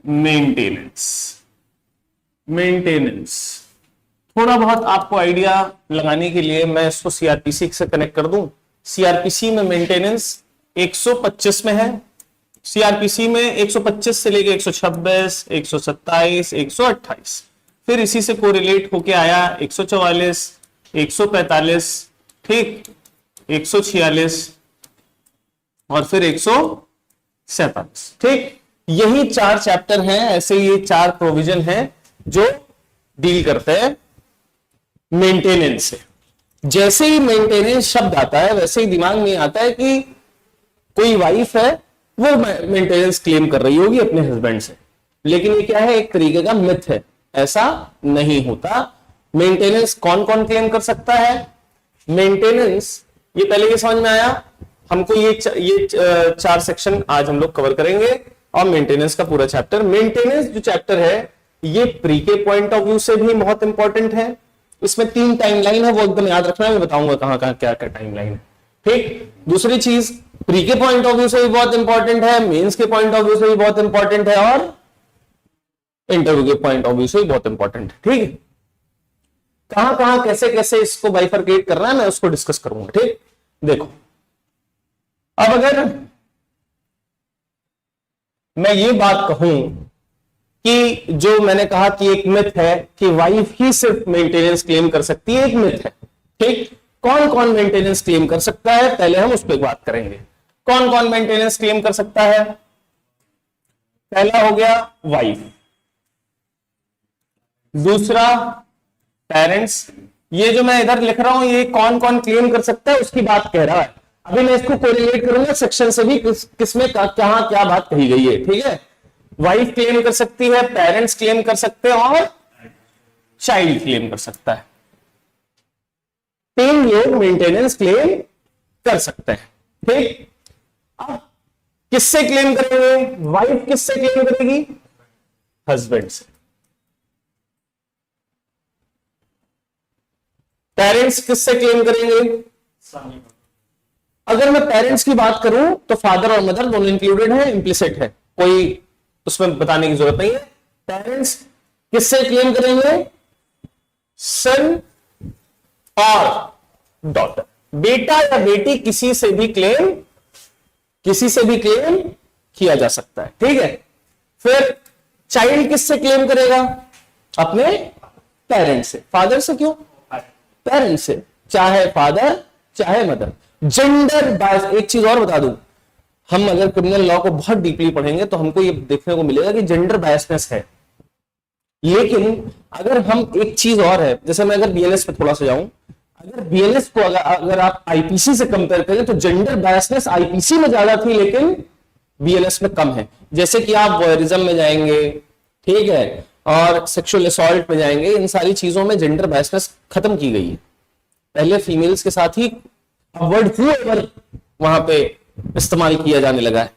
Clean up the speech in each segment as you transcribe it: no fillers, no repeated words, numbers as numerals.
Maintenance. Maintenance थोड़ा बहुत आपको आइडिया लगाने के लिए मैं इसको सीआरपीसी से कनेक्ट कर दूं। सीआरपीसी में मेंटेनेंस 125 में है। सीआरपीसी में 125 से लेके 126, 127, 128, फिर इसी से कोरिलेट होके आया 144, 145, ठीक, 146 और फिर 147, ठीक। यही 4 चैप्टर हैं, ऐसे ये 4 प्रोविजन हैं जो डील करते हैं मेंटेनेंस से। जैसे ही मेंटेनेंस शब्द आता है वैसे ही दिमाग में आता है कि कोई वाइफ है वो मेंटेनेंस क्लेम कर रही होगी अपने हस्बैंड से, लेकिन ये क्या है, एक तरीके का मिथ है, ऐसा नहीं होता। मेंटेनेंस कौन कौन क्लेम कर सकता है? मेंटेनेंस, ये पहले ये समझ में आया हमको, ये 4 सेक्शन आज हम लोग कवर करेंगे और मेंटेनेंस का पूरा चैप्टर। मेंटेनेंस जो चैप्टर है ये प्री के पॉइंट ऑफ व्यू से भी बहुत इंपॉर्टेंट है। इसमें 3 टाइमलाइन है, वो एकदम याद रखना है, मैं बताऊंगा कहां कहां क्या क्या टाइमलाइन है, ठीक। दूसरी चीज, प्री के पॉइंट ऑफ व्यू से भी बहुत इंपॉर्टेंट है, मेंस के पॉइंट ऑफ व्यू से भी बहुत इंपॉर्टेंट है और इंटरव्यू के पॉइंट ऑफ व्यू से भी बहुत इंपॉर्टेंट है, ठीक है। कहां कहां कैसे कैसे इसको बाइफरकेट करना है मैं उसको डिस्कस करूंगा, ठीक। देखो, अब अगर मैं ये बात कहूं कि जो मैंने कहा कि एक मिथ है कि वाइफ ही सिर्फ मेंटेनेंस क्लेम कर सकती है, एक मिथ है, ठीक। कौन कौन मेंटेनेंस क्लेम कर सकता है पहले हम उस पर बात करेंगे। कौन कौन मेंटेनेंस क्लेम कर सकता है? पहला हो गया वाइफ, दूसरा पेरेंट्स। ये जो मैं इधर लिख रहा हूं ये कौन कौन क्लेम कर सकता है उसकी बात कह रहा है। अभी मैं इसको कोरिलेट करूंगा सेक्शन से भी, किसमें कहां क्या बात कही गई है, ठीक है। वाइफ क्लेम कर सकती है, पेरेंट्स क्लेम कर सकते हैं और चाइल्ड क्लेम कर सकता है। 3 लोग मेंटेनेंस क्लेम कर सकते हैं, ठीक। अब किससे क्लेम करेंगे? वाइफ किससे क्लेम करेगी? हस्बैंड से। पेरेंट्स किससे क्लेम करेंगे? अगर मैं पेरेंट्स की बात करूं तो फादर और मदर दोनों इंक्लूडेड है, इंप्लिसिट है, कोई उसमें बताने की जरूरत नहीं है। पेरेंट्स किससे क्लेम करेंगे? सन और डॉटर, बेटा या बेटी किसी से भी क्लेम किया जा सकता है, ठीक है। फिर चाइल्ड किससे क्लेम करेगा? अपने पेरेंट्स से। फादर से क्यों? पेरेंट्स से, चाहे फादर चाहे मदर। जेंडर बायस, एक चीज और बता दूं, हम अगर क्रिमिनल लॉ को बहुत डीपली पढ़ेंगे तो हमको ये देखने को मिलेगा कि जेंडर बायसनेस है, लेकिन अगर हम एक चीज और है, जैसे मैं अगर बीएनएस पे थोड़ा सा जाऊं, अगर बीएनएस को अगर आप आईपीसी से कंपेयर करें तो जेंडर बायसनेस आईपीसी में ज्यादा थी लेकिन बीएनएस में कम है। जैसे कि आप वॉयरिज्म में जाएंगे, ठीक है, और सेक्सुअल असॉल्ट में जाएंगे, इन सारी चीजों में जेंडर बायसनेस खत्म की गई है। पहले फीमेल्स के साथ ही वर्ड हूएवर वहां पे इस्तेमाल किया जाने लगा है,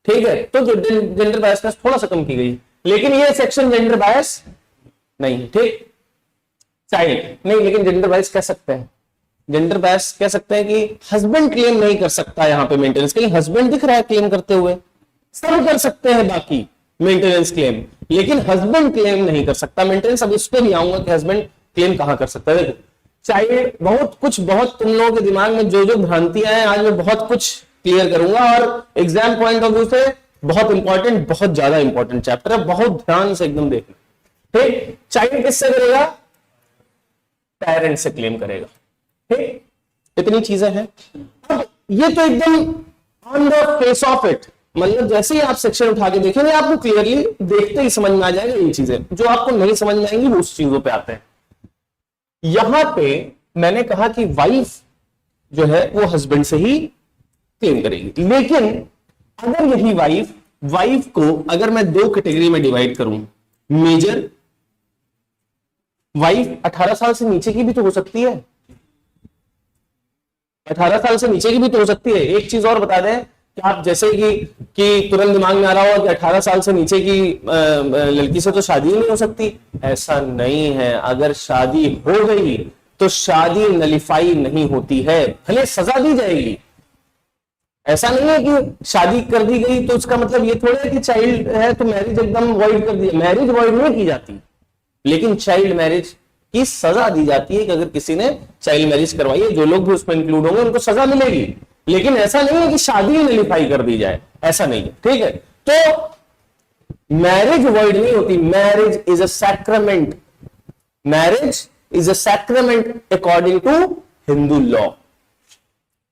ठीक है। तो जेंडर बायसनेस थोड़ा सा कम की गई, लेकिन ये सेक्शन जेंडर बायस नहीं है, ठीक। चाइल्ड नहीं, लेकिन जेंडर बायस कह सकते हैं, जेंडर बायस कह सकते हैं कि हस्बैंड क्लेम नहीं कर सकता यहां पे मेंटेनेंस के लिए, हस्बैंड दिख रहा है क्लेम करते हुए, सब कर सकते हैं बाकी मेंटेनेंस क्लेम, लेकिन हस्बैंड क्लेम नहीं कर सकता मेंटेनेंस। अब इस पे भी आऊंगा कि हस्बैंड क्लेम कहां कर सकता है। देखो, चाइल्ड, बहुत तुम लोगों के दिमाग में जो जो भ्रांतियां हैं आज मैं बहुत कुछ क्लियर करूंगा, और एग्जाम पॉइंट ऑफ व्यू से बहुत इंपॉर्टेंट, बहुत ज्यादा इंपॉर्टेंट चैप्टर है, बहुत ध्यान से एकदम देखना, ठीक। चाइल्ड किससे करेगा? पेरेंट्स से क्लेम करेगा, ठीक। इतनी चीजें हैं। अब ये तो एकदम on the face of it, मतलब जैसे ही आप सेक्शन उठा के देखेंगे आपको क्लियरली देखते ही समझ में आ जाएगा ये चीजें। जो आपको नहीं समझ में आएंगी वो उस चीजों पे आते हैं। यहां पे मैंने कहा कि वाइफ जो है वो हस्बैंड से ही क्लेम करेगी, लेकिन अगर यही वाइफ को अगर मैं 2 कैटेगरी में डिवाइड करूं, मेजर वाइफ 18 साल से नीचे की भी तो हो सकती है, 18 साल से नीचे की भी तो हो सकती है। एक चीज और बता दें कि आप जैसे कि तुरंत दिमाग में आ रहा होगा कि 18 साल से नीचे की लड़की से तो शादी ही नहीं हो सकती, ऐसा नहीं है। अगर शादी हो गई तो शादी नलिफाई नहीं होती है, भले सजा दी जाएगी, ऐसा नहीं है कि शादी कर दी गई तो उसका मतलब ये थोड़ा है कि चाइल्ड है तो मैरिज एकदम वॉइड कर दी। मैरिज वॉइड नहीं की जाती, लेकिन चाइल्ड मैरिज की सजा दी जाती है कि अगर किसी ने चाइल्ड मैरिज करवाई है, जो लोग भी उसमें इंक्लूड होंगे उनको सजा मिलेगी। लेकिन ऐसा नहीं है कि शादी नलिफाई कर दी जाए, ऐसा नहीं है, ठीक है। तो मैरिज वॉइड नहीं होती, marriage is a sacrament, marriage is a sacrament according to Hindu law.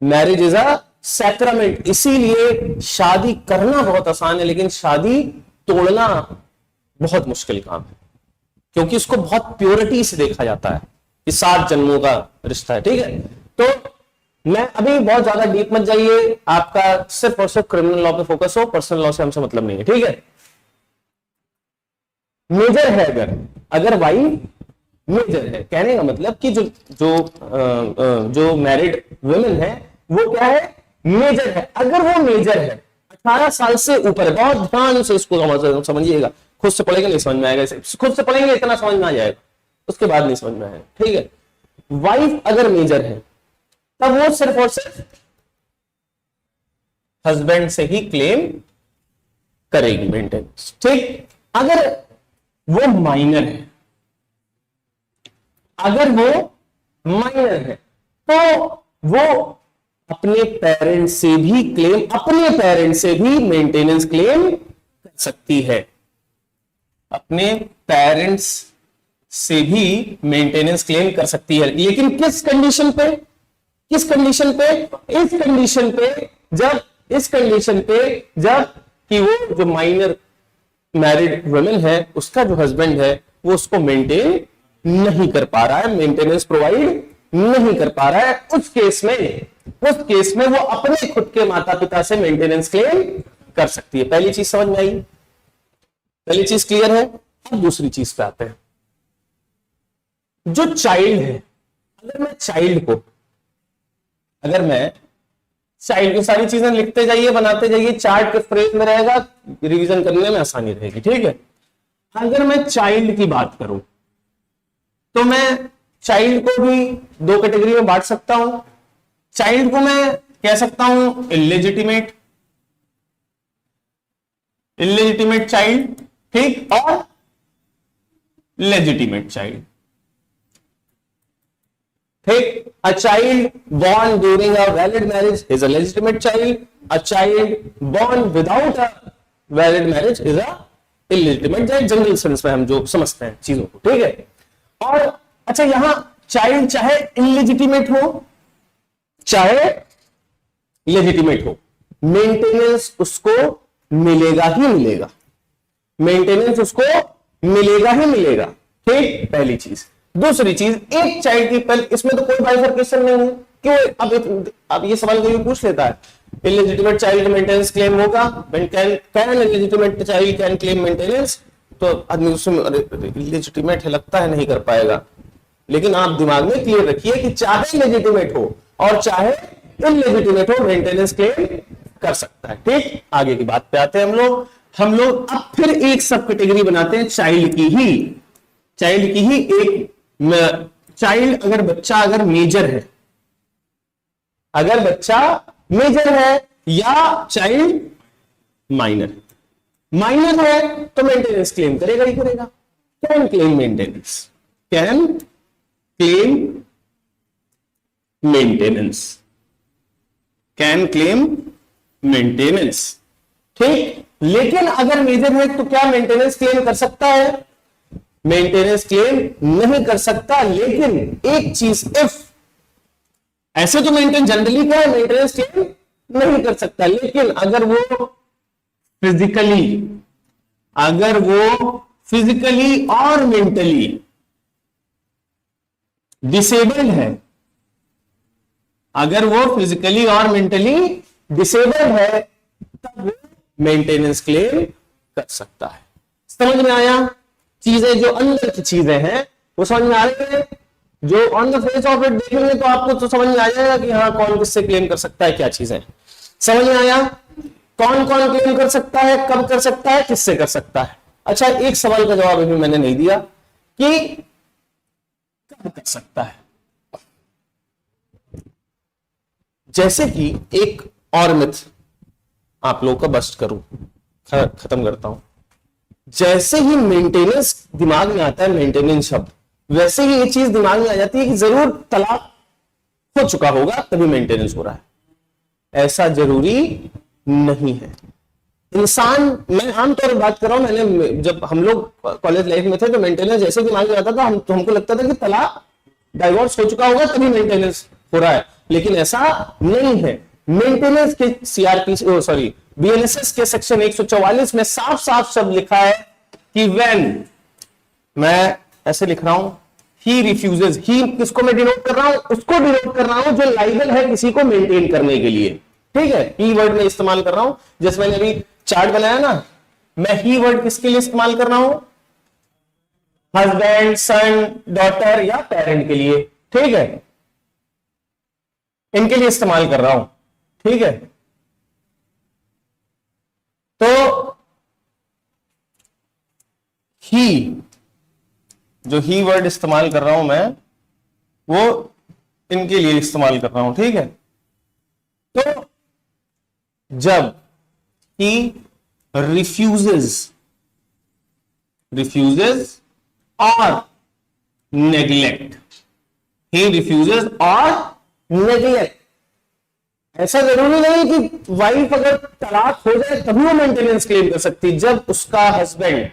Marriage is a sacrament, इसीलिए शादी करना बहुत आसान है लेकिन शादी तोड़ना बहुत मुश्किल काम है, क्योंकि उसको बहुत प्योरिटी से देखा जाता है कि 7 जन्मों का रिश्ता है, ठीक है। तो मैं अभी बहुत ज्यादा डीप मत जाइए, आपका सिर्फ और सिर्फ क्रिमिनल लॉ पे फोकस हो, पर्सनल लॉ से हमसे मतलब नहीं है, ठीक है। मेजर है अगर वाइफ मेजर है, कहने का मतलब कि जो मैरिड वुमेन है वो क्या है, मेजर है। अगर वो मेजर है, 18 साल से ऊपर है, बहुत ध्यान से इसको समझिएगा, खुद से पढ़ेंगे नहीं समझ में आएगा, खुद से पढ़ेंगे इतना समझ में आ जाएगा, उसके बाद नहीं समझ में आएगा, ठीक है। वाइफ अगर मेजर है तब वो सिर्फ और सिर्फ हस्बैंड से ही क्लेम करेगी मेंटेनेंस, ठीक। अगर वो माइनर है, अगर वो माइनर है तो वो अपने पेरेंट्स से भी क्लेम, अपने पेरेंट्स से भी मेंटेनेंस क्लेम कर सकती है, अपने पेरेंट्स से भी मेंटेनेंस क्लेम कर सकती है। लेकिन किस कंडीशन पे, किस कंडीशन पे, इस कंडीशन पे जब कि वो जो माइनर मैरिड वुमेन है उसका जो हस्बैंड है वो उसको मेंटेन नहीं कर पा रहा है, मेंटेनेंस प्रोवाइड नहीं कर पा रहा है, उस केस में वो अपने खुद के माता पिता से मेंटेनेंस क्लेम कर सकती है। पहली चीज समझ में आई, पहली चीज क्लियर है। अब दूसरी चीज पे आते हैं, जो चाइल्ड है, अगर मैं चाइल्ड की सारी चीजें लिखते जाइए, बनाते जाइए, चार्ट के फ्रेम में रहेगा, रिवीजन करने में आसानी रहेगी, ठीक है। अगर मैं चाइल्ड की बात करूं तो मैं चाइल्ड को भी 2 कैटेगरी में बांट सकता हूं। चाइल्ड को मैं कह सकता हूं इलेजिटिमेट चाइल्ड, ठीक, और लेजिटिमेट चाइल्ड, ठीक। A child born during a valid marriage is a legitimate child. A child born without a valid marriage is a illegitimate child. General sense में हम जो समझते हैं चीजों को, ठीक है। और अच्छा, यहां चाइल्ड चाहे इलेजिटिमेट हो चाहे लेजिटिमेट हो, मेंटेनेंस उसको मिलेगा ही मिलेगा, मेंटेनेंस उसको मिलेगा ही मिलेगा, ठीक, पहली चीज। दूसरी चीज, एक चाइल्ड की पहले, इसमें तो कोई बाइफरकेशन नहीं है, क्यों? अब ये सवाल कोई पूछ लेता है, इलेजिटिमेट चाइल्ड मेंटेनेंस क्लेम होगा, can illegitimate child can claim maintenance, तो आदमी उसमें इलेजिटिमेट है, लगता है नहीं कर पाएगा। लेकिन आप दिमाग में क्लियर रखिए कि चाहे लेजिटिमेट हो और चाहे इलेजिटिमेट हो, मेंटेनेंस क्लेम कर सकता है, ठीक। आगे की बात पे आते हैं हम लोग अब फिर एक सब कैटेगरी बनाते हैं चाइल्ड की ही एक चाइल्ड, अगर बच्चा अगर मेजर है, अगर बच्चा मेजर है या चाइल्ड माइनर है तो मेंटेनेंस क्लेम करेगा ही करेगा। Can claim maintenance, can claim maintenance, ठीक। लेकिन अगर मेजर है तो क्या मेंटेनेंस क्लेम कर सकता है? मेंटेनेंस क्लेम नहीं कर सकता। लेकिन एक चीज, इफ, ऐसे तो मेंटेन जनरली क्या है, मेंटेनेंस क्लेम नहीं कर सकता, लेकिन अगर वो फिजिकली और मेंटली डिसेबल्ड है, अगर वो फिजिकली और मेंटली डिसेबल्ड है तब वो मेंटेनेंस क्लेम कर सकता है। समझ में आया? चीजें जो अंदर की चीजें हैं वो समझ में आ रही है। जो on the face of it देखेंगे तो आपको तो समझ में आ जाएगा कि हाँ कौन किससे क्लेम कर सकता है, क्या चीजें। समझ में आया? कौन कौन क्लेम कर सकता है, कब कर सकता है, किससे कर सकता है। अच्छा, एक सवाल का जवाब अभी मैंने नहीं दिया कि कब कर सकता है। जैसे कि एक और मिथ आप लोगों का बस्ट करूं, खत्म करता हूं। जैसे ही मेंटेनेंस दिमाग में आता है, मेंटेनेंस शब्द, वैसे ही ये चीज दिमाग में आ जाती है कि जरूर तलाक हो चुका होगा तभी मेंटेनेंस हो रहा है। ऐसा जरूरी नहीं है। इंसान, मैं आमतौर पर बात कर रहा हूं, मैंने जब हम लोग कॉलेज लाइफ में थे तो मेंटेनेंस जैसे दिमाग में आता था तो हमको लगता था कि तलाक, डाइवोर्स हो चुका होगा तभी मेंटेनेंस हो रहा है, लेकिन ऐसा नहीं है। मेंटेनेंस के सीआरपीसी, सॉरी, बीएनएसएस के सेक्शन 144 में साफ साफ शब्द लिखा है कि व्हेन, मैं ऐसे लिख रहा हूं, ही रिफ्यूजेस, ही किसको मैं डिनोट कर रहा हूं, उसको डिनोट कर रहा हूं जो लाइबल है किसी को मेंटेन करने के लिए, ठीक है। ही वर्ड में इस्तेमाल कर रहा हूं, जैसे मैंने अभी चार्ट बनाया ना, मैं ही वर्ड किसके लिए इस्तेमाल कर रहा हूं, हस्बैंड, सन, डॉटर या पेरेंट के लिए, ठीक है, इनके लिए इस्तेमाल कर रहा हूं, ठीक है। तो ही, जो ही वर्ड इस्तेमाल कर रहा हूं मैं, वो इनके लिए इस्तेमाल कर रहा हूं, ठीक है। तो जब ही refuses or neglect, he refuses or neglect, ऐसा जरूरी नहीं कि वाइफ अगर तलाक हो जाए तभी वो मेंटेनेंस क्लेम कर सकती। जब उसका हस्बैंड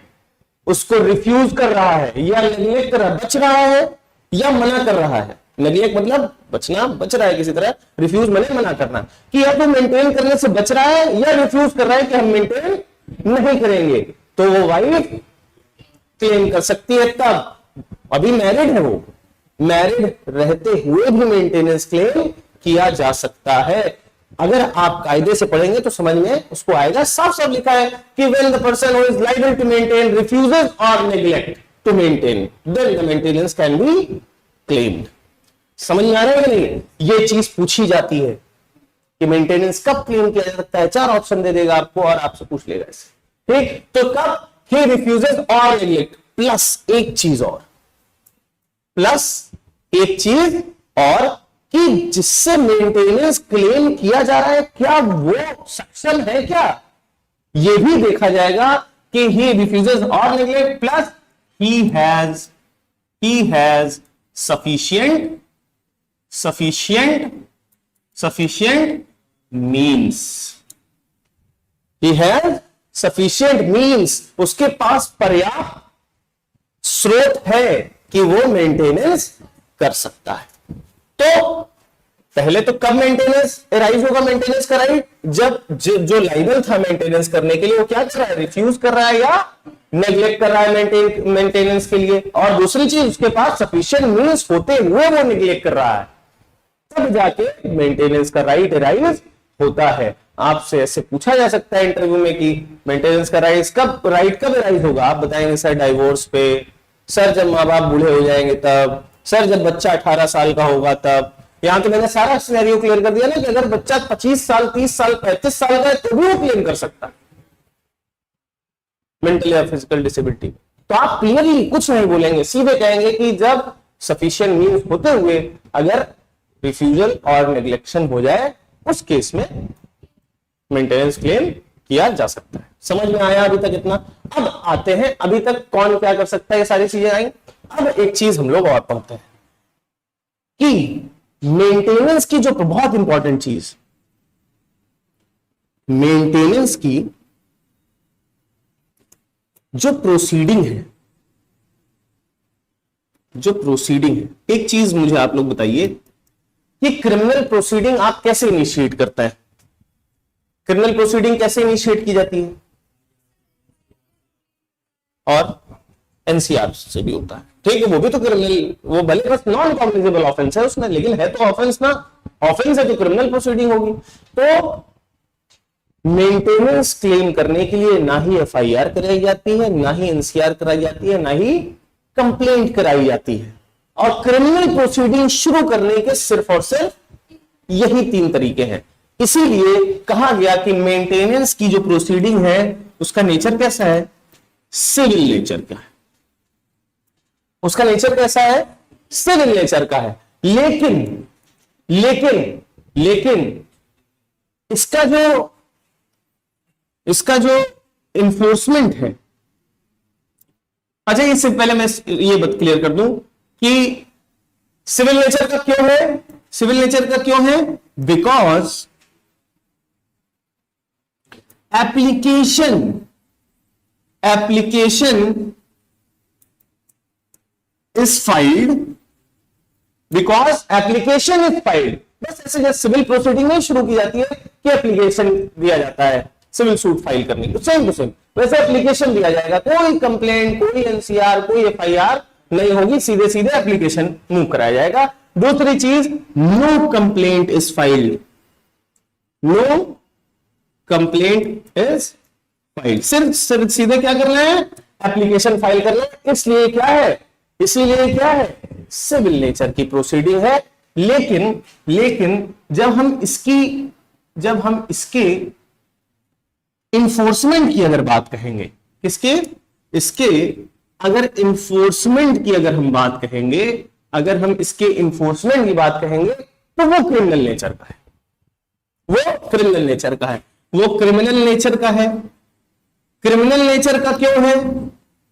उसको रिफ्यूज कर रहा है या नेग्लेक्ट कर रहा है, बच रहा है या मना कर रहा है, नेग्लेक्ट मतलब बचना, बच रहा है किसी तरह, रिफ्यूज मतलब मना करना, कि या तो मेंटेन करने से बच रहा है या रिफ्यूज कर रहा है कि हम मेंटेन नहीं करेंगे, तो वो वाइफ क्लेम कर सकती है। तब अभी मैरिड है, वो मैरिड रहते हुए भी मेंटेनेंस क्लेम किया जा सकता है। अगर आप कायदे से पढ़ेंगे तो समझ में उसको आएगा, साफ साफ लिखा है कि when the person who is liable to maintain refuses or neglect to maintain, then the maintenance can be claimed। समझ में आ रहा है कि नहीं? ये चीज पूछी जाती है कि मेंटेनेंस कब क्लेम किया जा सकता है। 4 ऑप्शन दे देगा आपको और आपसे पूछ लेगा इसे, ठीक। तो कब he refuses or neglect, plus एक चीज और, प्लस एक चीज और, कि जिससे मेंटेनेंस क्लेम किया जा रहा है क्या वो सक्षम है, क्या ये भी देखा जाएगा कि he refuses or neglect plus he has sufficient means, he has sufficient means, उसके पास पर्याप्त स्रोत है कि वो मेंटेनेंस कर सकता है। तो पहले तो कब मेंटेनेंस एराइज होगा, मेंटेनेंस का राइट, जब जो लाइबल था मेंटेनेंस करने के लिए वो क्या कर रहा है, रिफ्यूज कर रहा है या नेग्लेक्ट कर रहा है मेंटेनेंस के लिए, और दूसरी चीज उसके पास सफिशिएंट मींस होते हुए वो नेग्लेक्ट कर रहा है, तब जाके मेंटेनेंस का राइट एराइज होता है। आपसे ऐसे पूछा जा सकता है इंटरव्यू में कि मेंटेनेंस का राइट कब एराइज होगा, आप बताएंगे सर डाइवोर्स पे, सर जब माँ बाप बूढ़े हो जाएंगे तब, सर जब बच्चा 18 साल का होगा तब। यहां तो मैंने सारा सिनेरियो क्लियर कर दिया ना कि अगर बच्चा 25 साल 30 साल 35 साल का है तो भी वो क्लेम कर सकता है मेंटल या फिजिकल डिसेबिलिटी। तो आप क्लियरली कुछ नहीं बोलेंगे, सीधे कहेंगे कि जब सफिशिएंट मींस होते हुए अगर रिफ्यूजल और नेग्लेक्शन हो जाए उस केस में मेंटेनेंस क्लेम किया जा सकता है। समझ में आया अभी तक इतना? अब आते हैं, अभी तक कौन क्या कर सकता है, ये सारी चीजें आई। अब एक चीज हम लोग और पढ़ते हैं कि मेंटेनेंस की जो बहुत इंपॉर्टेंट चीज, मेंटेनेंस की जो प्रोसीडिंग है, एक चीज मुझे आप लोग बताइए कि क्रिमिनल प्रोसीडिंग आप कैसे इनिशिएट करता है, क्रिमिनल प्रोसीडिंग कैसे इनिशिएट की जाती है, और एनसीआर से भी होता है, ठीक है। वो भी तो क्रिमिनल, वो भले बस नॉन कॉग्निजेबल ऑफेंस है उसमें, लेकिन है तो ऑफेंस ना, ऑफेंस है तो क्रिमिनल प्रोसीडिंग होगी। तो मेंटेनेंस क्लेम करने के लिए ना ही एफआईआर कराई जाती है, ना ही एनसीआर कराई जाती है, ना ही कंप्लेंट कराई जाती है, और क्रिमिनल प्रोसीडिंग शुरू करने के सिर्फ और सिर्फ यही 3 तरीके हैं। इसीलिए कहा गया कि मेंटेनेंस की जो प्रोसीडिंग है उसका नेचर कैसा है, सिविल नेचर का है, उसका नेचर कैसा है, सिविल नेचर का है। लेकिन इसका जो इसका जो इन्फोर्समेंट है, अच्छा इससे पहले मैं ये बात क्लियर कर दूं कि सिविल नेचर का क्यों है, सिविल नेचर का क्यों है, because application is filed, because application is filed. बस ऐसे जैसे सिविल प्रोसीडिंग नहीं शुरू की जाती है कि एप्लीकेशन दिया जाता है सिविल सूट फाइल करने की, सेम टू सेम वैसे एप्लीकेशन दिया जाएगा। कोई कंप्लेंट, कोई एनसीआर, कोई एफआईआर नहीं होगी, सीधे सीधे एप्लीकेशन मूव कराया जाएगा। दूसरी चीज, no complaint is filed, no complaint is filed. सिर्फ सीधे क्या करना है, एप्लीकेशन फाइल करना है। इसलिए क्या है, इसीलिए क्या है, सिविल नेचर की प्रोसीडिंग है। लेकिन जब हम इसके इन्फोर्समेंट की अगर बात कहेंगे, किसके, इसके अगर इन्फोर्समेंट की अगर हम बात कहेंगे, अगर हम इसके इन्फोर्समेंट की बात कहेंगे तो वो क्रिमिनल नेचर का है, वो क्रिमिनल नेचर का है, वो क्रिमिनल नेचर का है। क्रिमिनल नेचर का क्यों है,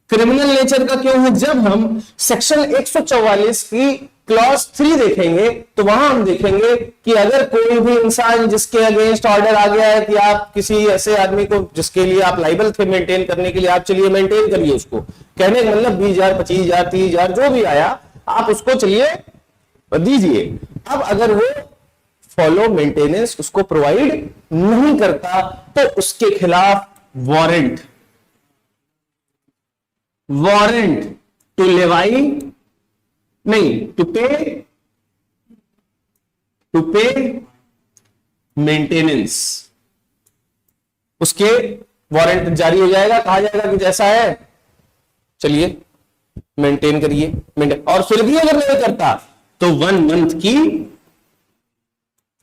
क्रिमिनल नेचर का क्यों है, जब हम सेक्शन 144 की क्लॉज 3 देखेंगे तो वहां हम देखेंगे कि अगर कोई भी इंसान जिसके अगेंस्ट ऑर्डर आ गया है कि आप किसी ऐसे आदमी को जिसके लिए आप लाइबल थे मेंटेन करने के लिए, आप चलिए मेंटेन करिए उसको, कहने का मतलब 20,000, 25,000, 30,000 जो भी आया आप उसको चलिए दीजिए। अब अगर वो फॉलो मेंटेनेंस उसको प्रोवाइड नहीं करता तो उसके खिलाफ वारंट टू लेवाई नहीं, टू पे मेंटेनेंस, उसके वारंट जारी हो जाएगा। कहा जाएगा कि जैसा है चलिए मेंटेन करिए, और फिर भी अगर नहीं करता तो 1 मंथ की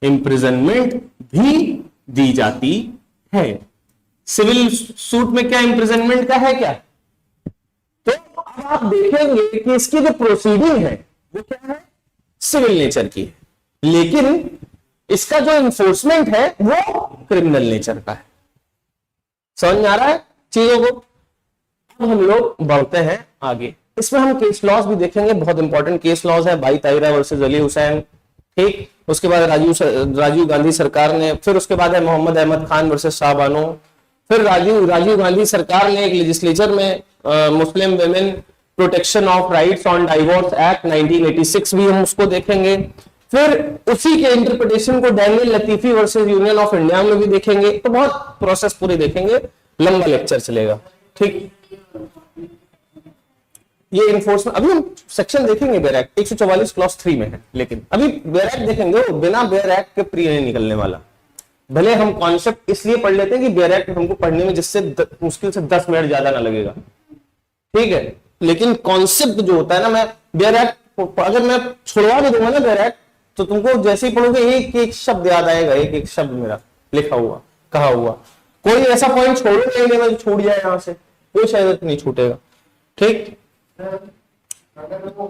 इंप्रिजनमेंट भी दी जाती है। सिविल सूट में क्या इंप्रिजनमेंट का है क्या, तो अब आप देखेंगे कि इसकी जो प्रोसीडिंग है वो क्या है, सिविल नेचर की है, लेकिन इसका जो इन्फोर्समेंट है वो क्रिमिनल नेचर का है। समझ में आ रहा है चीजों को। अब हम लोग बढ़ते हैं आगे, इसमें हम केस लॉज भी देखेंगे, बहुत इंपॉर्टेंट केस लॉज है, भाई ताहिरा वर्सेस अली हुसैन, ठीक। उसके बाद राजीव गांधी सरकार ने, फिर उसके बाद है मोहम्मद अहमद खान वर्सेस शाह बानो, फिर राजीव गांधी सरकार ने एक लेजिस्लेचर में Muslim women protection of rights on divorce act 1986 भी हम उसको देखेंगे। फिर उसी के इंटरप्रिटेशन को Daniel Latifi versus union of India में भी देखेंगे। तो बहुत प्रोसेस पूरी देखेंगे, लंबा लेक्चर चलेगा, ठीक। ये इन्फोर्समेंट अभी हम सेक्शन देखेंगे बेयर एक्ट 144 क्लॉज 3 में है, लेकिन अभी बेयर एक्ट देखेंगे, बिना बेयर एक्ट के प्री नहीं निकलने वाला। भले हम कॉन्सेप्ट इसलिए पढ़ लेते हैं कि बेयर एक्ट हमको पढ़ने में जिससे मुश्किल से 10 मिनट ज्यादा ना लगेगा, ठीक है, लेकिन कॉन्सेप्ट जो होता है ना, मैं बेयर एक्ट अगर मैं छुड़वा भी दूंगा ना बेयर एक्ट, तो तुमको जैसे ही पढ़ोगे एक एक शब्द याद आएगा, एक एक शब्द मेरा लिखा हुआ, कहा हुआ। कोई ऐसा पॉइंट छोड़ूंगा नहीं मैं छूट जाए, यहां से कोई शायद नहीं छूटेगा, ठीक। अगर वो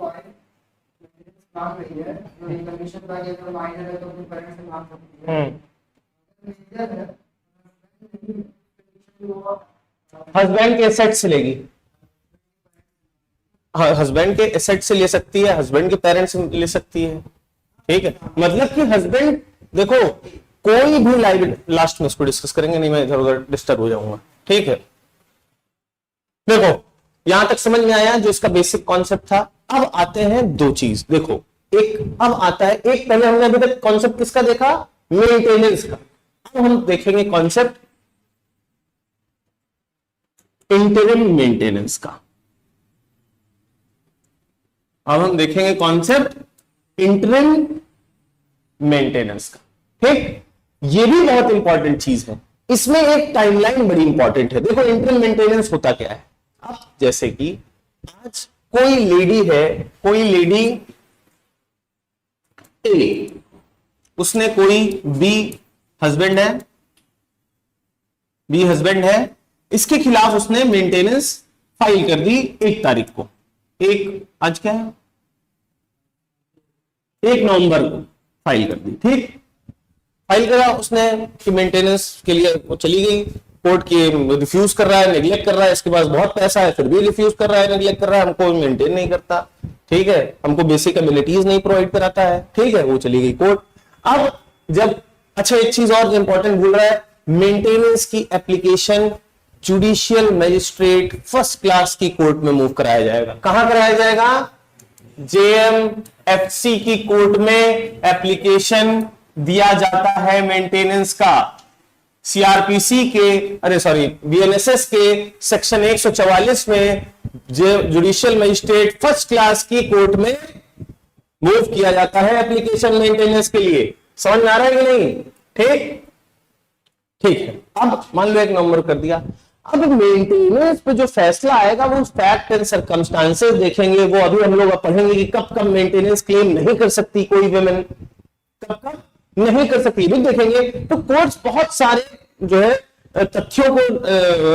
मांग रही है तो एक कंडीशन का कि अगर माइनर है तो अपने पेरेंट्स से मांग सकती है। मेजर है हस्बैंड के एसेट से लेगी, हाँ हस्बैंड के एसेट से ले सकती है, हस्बैंड के पेरेंट्स से ले सकती है, ठीक है। मतलब कि हस्बैंड, देखो कोई भी लाइबिलिटी, लास्ट में इसको डिस्कस करेंगे, नहीं मैं इधर उधर डिस्टर्ब हो जाऊंगा, ठीक है। देखो यहां तक समझ में आया जो इसका बेसिक कॉन्सेप्ट था। अब आते हैं दो चीज, देखो एक अब आता है, एक पहले हमने अभी तक कॉन्सेप्ट किसका देखा, मेंटेनेंस का। अब हम देखेंगे कॉन्सेप्ट इंटरिम मेंटेनेंस का। अब हम देखेंगे कॉन्सेप्ट इंटरिम मेंटेनेंस का, ठीक। ये भी बहुत इंपॉर्टेंट चीज है, इसमें एक टाइमलाइन बड़ी इंपॉर्टेंट है। देखो इंटरिम मेंटेनेंस होता क्या है। अब जैसे कि आज कोई लेडी है, कोई लेडी ए, उसने कोई बी हस्बैंड है, इसके खिलाफ उसने मेंटेनेंस फाइल कर दी 1 तारीख को, आज क्या है 1 नवंबर को फाइल कर दी, ठीक। फाइल करा उसने कि मेंटेनेंस के लिए वो चली गई, कोर्ट की रिफ्यूज कर रहा है, नेग्लेक्ट कर रहा है, इसके पास बहुत पैसा है फिर भी रिफ्यूज कर रहा है, नेग्लेक्ट कर रहा है, हमको मेंटेन नहीं करता, ठीक है, हमको बेसिक एबिलिटीज नहीं प्रोवाइड कराता है, ठीक है, वो चली गई कोर्ट। अब जब, अच्छा एक चीज और इंपॉर्टेंट भूल रहा है, मेंटेनेंस की application judicial magistrate first class की कोर्ट में मूव कराया जाएगा। कहां कराया जाएगा? जेएमएफसी की कोर्ट में एप्लीकेशन दिया जाता है मेंटेनेंस का। सीआरपीसी के, अरे सॉरी, बीएनएसएस के सेक्शन 144 में जुडिशियल मजिस्ट्रेट फर्स्ट क्लास की कोर्ट में मूव किया जाता है एप्लीकेशन मेंटेनेंस के लिए। समझ में आ रहा है कि नहीं? ठीक ठीक है। अब मान लो 1 नवंबर कर दिया, अब मेंटेनेंस पे जो फैसला आएगा वो फैक्ट एंड सर्कमस्टांसेस देखेंगे, वो अभी हम लोग पढ़ेंगे कि कब कब मेंटेनेंस क्लेम नहीं कर सकती कोई वुमेन, कब कब नहीं कर सकती भी देखेंगे। तो कोर्ट्स बहुत सारे जो है तथ्यों को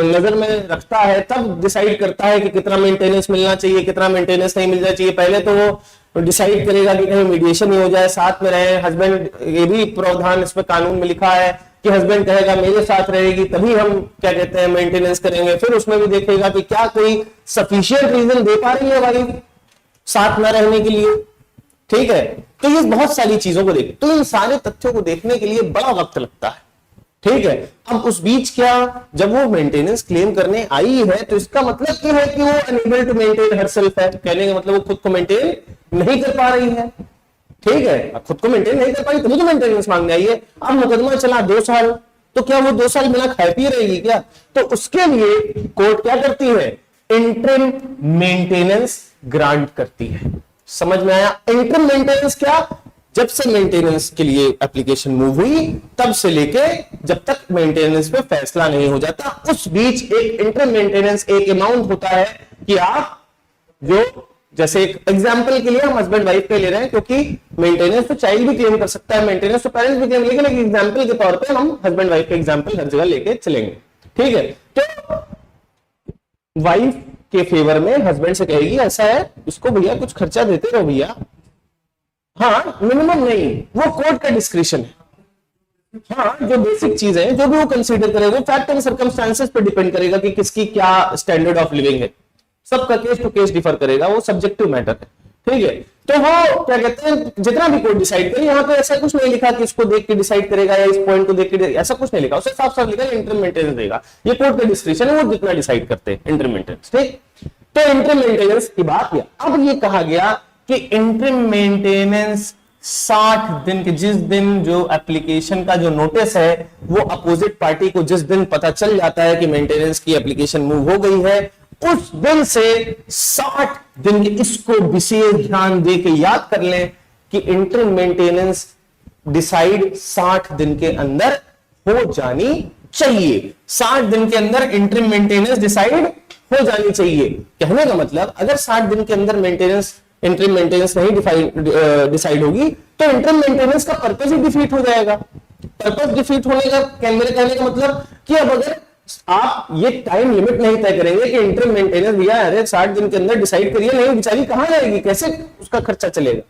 नजर में रखता है, तब डिसाइड करता है कि कितना मेंटेनेंस मिलना चाहिए, कितना मेंटेनेंस नहीं मिलना चाहिए। पहले तो वो डिसाइड करेगा कि कहीं मीडिएशन ही हो जाए, साथ में रहे हस्बैंड, ये भी प्रावधान इसमें कानून में लिखा है कि हस्बैंड कहेगा मेरे साथ रहेगी तभी हम क्या कहते हैं मेंटेनेंस करेंगे। फिर उसमें भी देखेगा कि क्या कोई सफिशिएंट रीजन दे पा रही है वाइफ साथ न रहने के लिए, ठीक है। तो ये बहुत सारी चीजों को देख, तो इन सारे तथ्यों को देखने के लिए बड़ा वक्त लगता है, ठीक है। अब उस बीच क्या, जब वो मेंटेनेंस क्लेम करने आई है तो इसका मतलब क्या है कि वो अनएबल टू मेंटेन हरसेल्फ है। कहने का मतलब वो खुद को मेंटेन नहीं कर पा रही है, ठीक है। अब खुद को मेंटेन नहीं कर पाई तभी तो मेंटेनेंस मांगने आई है। अब मुकदमा चला 2 साल, तो क्या वो 2 साल बिना खाए पिए रहेगी क्या? तो उसके लिए कोर्ट क्या करती है? इंटरिम मेंटेनेंस ग्रांट करती है। समझ में आया? इंटरिम मेंटेनेंस क्या? जब से मेंटेनेंस के लिए एप्लीकेशन मूव हुई तब से लेके जब तक मेंटेनेंस पे फैसला नहीं हो जाता, उस बीच एक इंटरिम मेंटेनेंस एक अमाउंट होता है कि आप जो, जैसे एक एग्जांपल के लिए हम हस्बैंड वाइफ पे ले रहे हैं, क्योंकि मेंटेनेंस तो चाइल्ड भी क्लेम कर सकता है, मेंटेनेंस तो पेरेंट्स भी क्लेम, लेकिन एक एग्जांपल के तौर पे हम हस्बैंड वाइफ के एग्जांपल हर जगह लेके चलेंगे, ठीक है। तो वाइफ के फेवर में हस्बैंड से कहेगी ऐसा है, इसको भैया कुछ खर्चा देते रहो भैया, हाँ मिनिमम नहीं, वो कोर्ट का डिस्क्रिप्शन है। हाँ, जो बेसिक चीज है जो भी वो कंसीडर करेगा, फैक्ट एंड सर्कमस्टांसेस पे डिपेंड करेगा कि किसकी क्या स्टैंडर्ड ऑफ लिविंग है, सबका केस टू केस डिफर करेगा, वो सब्जेक्टिव मैटर है, ठीक है। तो वो क्या कहते हैं, जितना भी कोर्ट डिसाइड करे, यहाँ पे ऐसा कुछ नहीं लिखा कि इसको देख के डिसाइड करेगा या इस पॉइंट को देख के, ऐसा कुछ नहीं लिखा, उससे साफ साफ लिखा इंटरिम मेंटेनेंस देगा, ये कोर्ट का डिस्क्रिप्शन है, वो जितना डिसाइड करते हैं इंटरिम मेंटेनेंस, ठीक। तो इंटरिम मेंटेनेंस की बात किया। अब ये कहा गया कि इंटरिम मेंटेनेंस 60 दिन के, जिस दिन जो एप्लीकेशन का जो नोटिस है वो अपोजिट पार्टी को जिस दिन पता चल जाता है कि मेंटेनेंस की एप्लीकेशन मूव हो गई है, उस दिन से 60 दिन के, इसको विशेष ध्यान दे के याद कर लें कि इंटरिम मेंटेनेंस डिसाइड 60 दिन के अंदर हो जानी चाहिए। 60 दिन के अंदर इंटरिम मेंटेनेंस डिसाइड हो जानी चाहिए। कहने का मतलब अगर 60 दिन के अंदर मेंटेनेंस, इंटरिम मेंटेनेंस नहीं डिसाइड होगी तो इंटरिम मेंटेनेंस का पर्पस ही डिफीट हो जाएगा। पर्पस डिफीट होने का मेरे कहने का मतलब कि अब अगर आप ये टाइम लिमिट नहीं तय करेंगे कि इंटरिम मेंटेनेंस भैया अरे 60 दिन के अंदर डिसाइड करिए, नहीं बेचारी कहां जाएगी, कैसे उसका खर्चा चलेगा,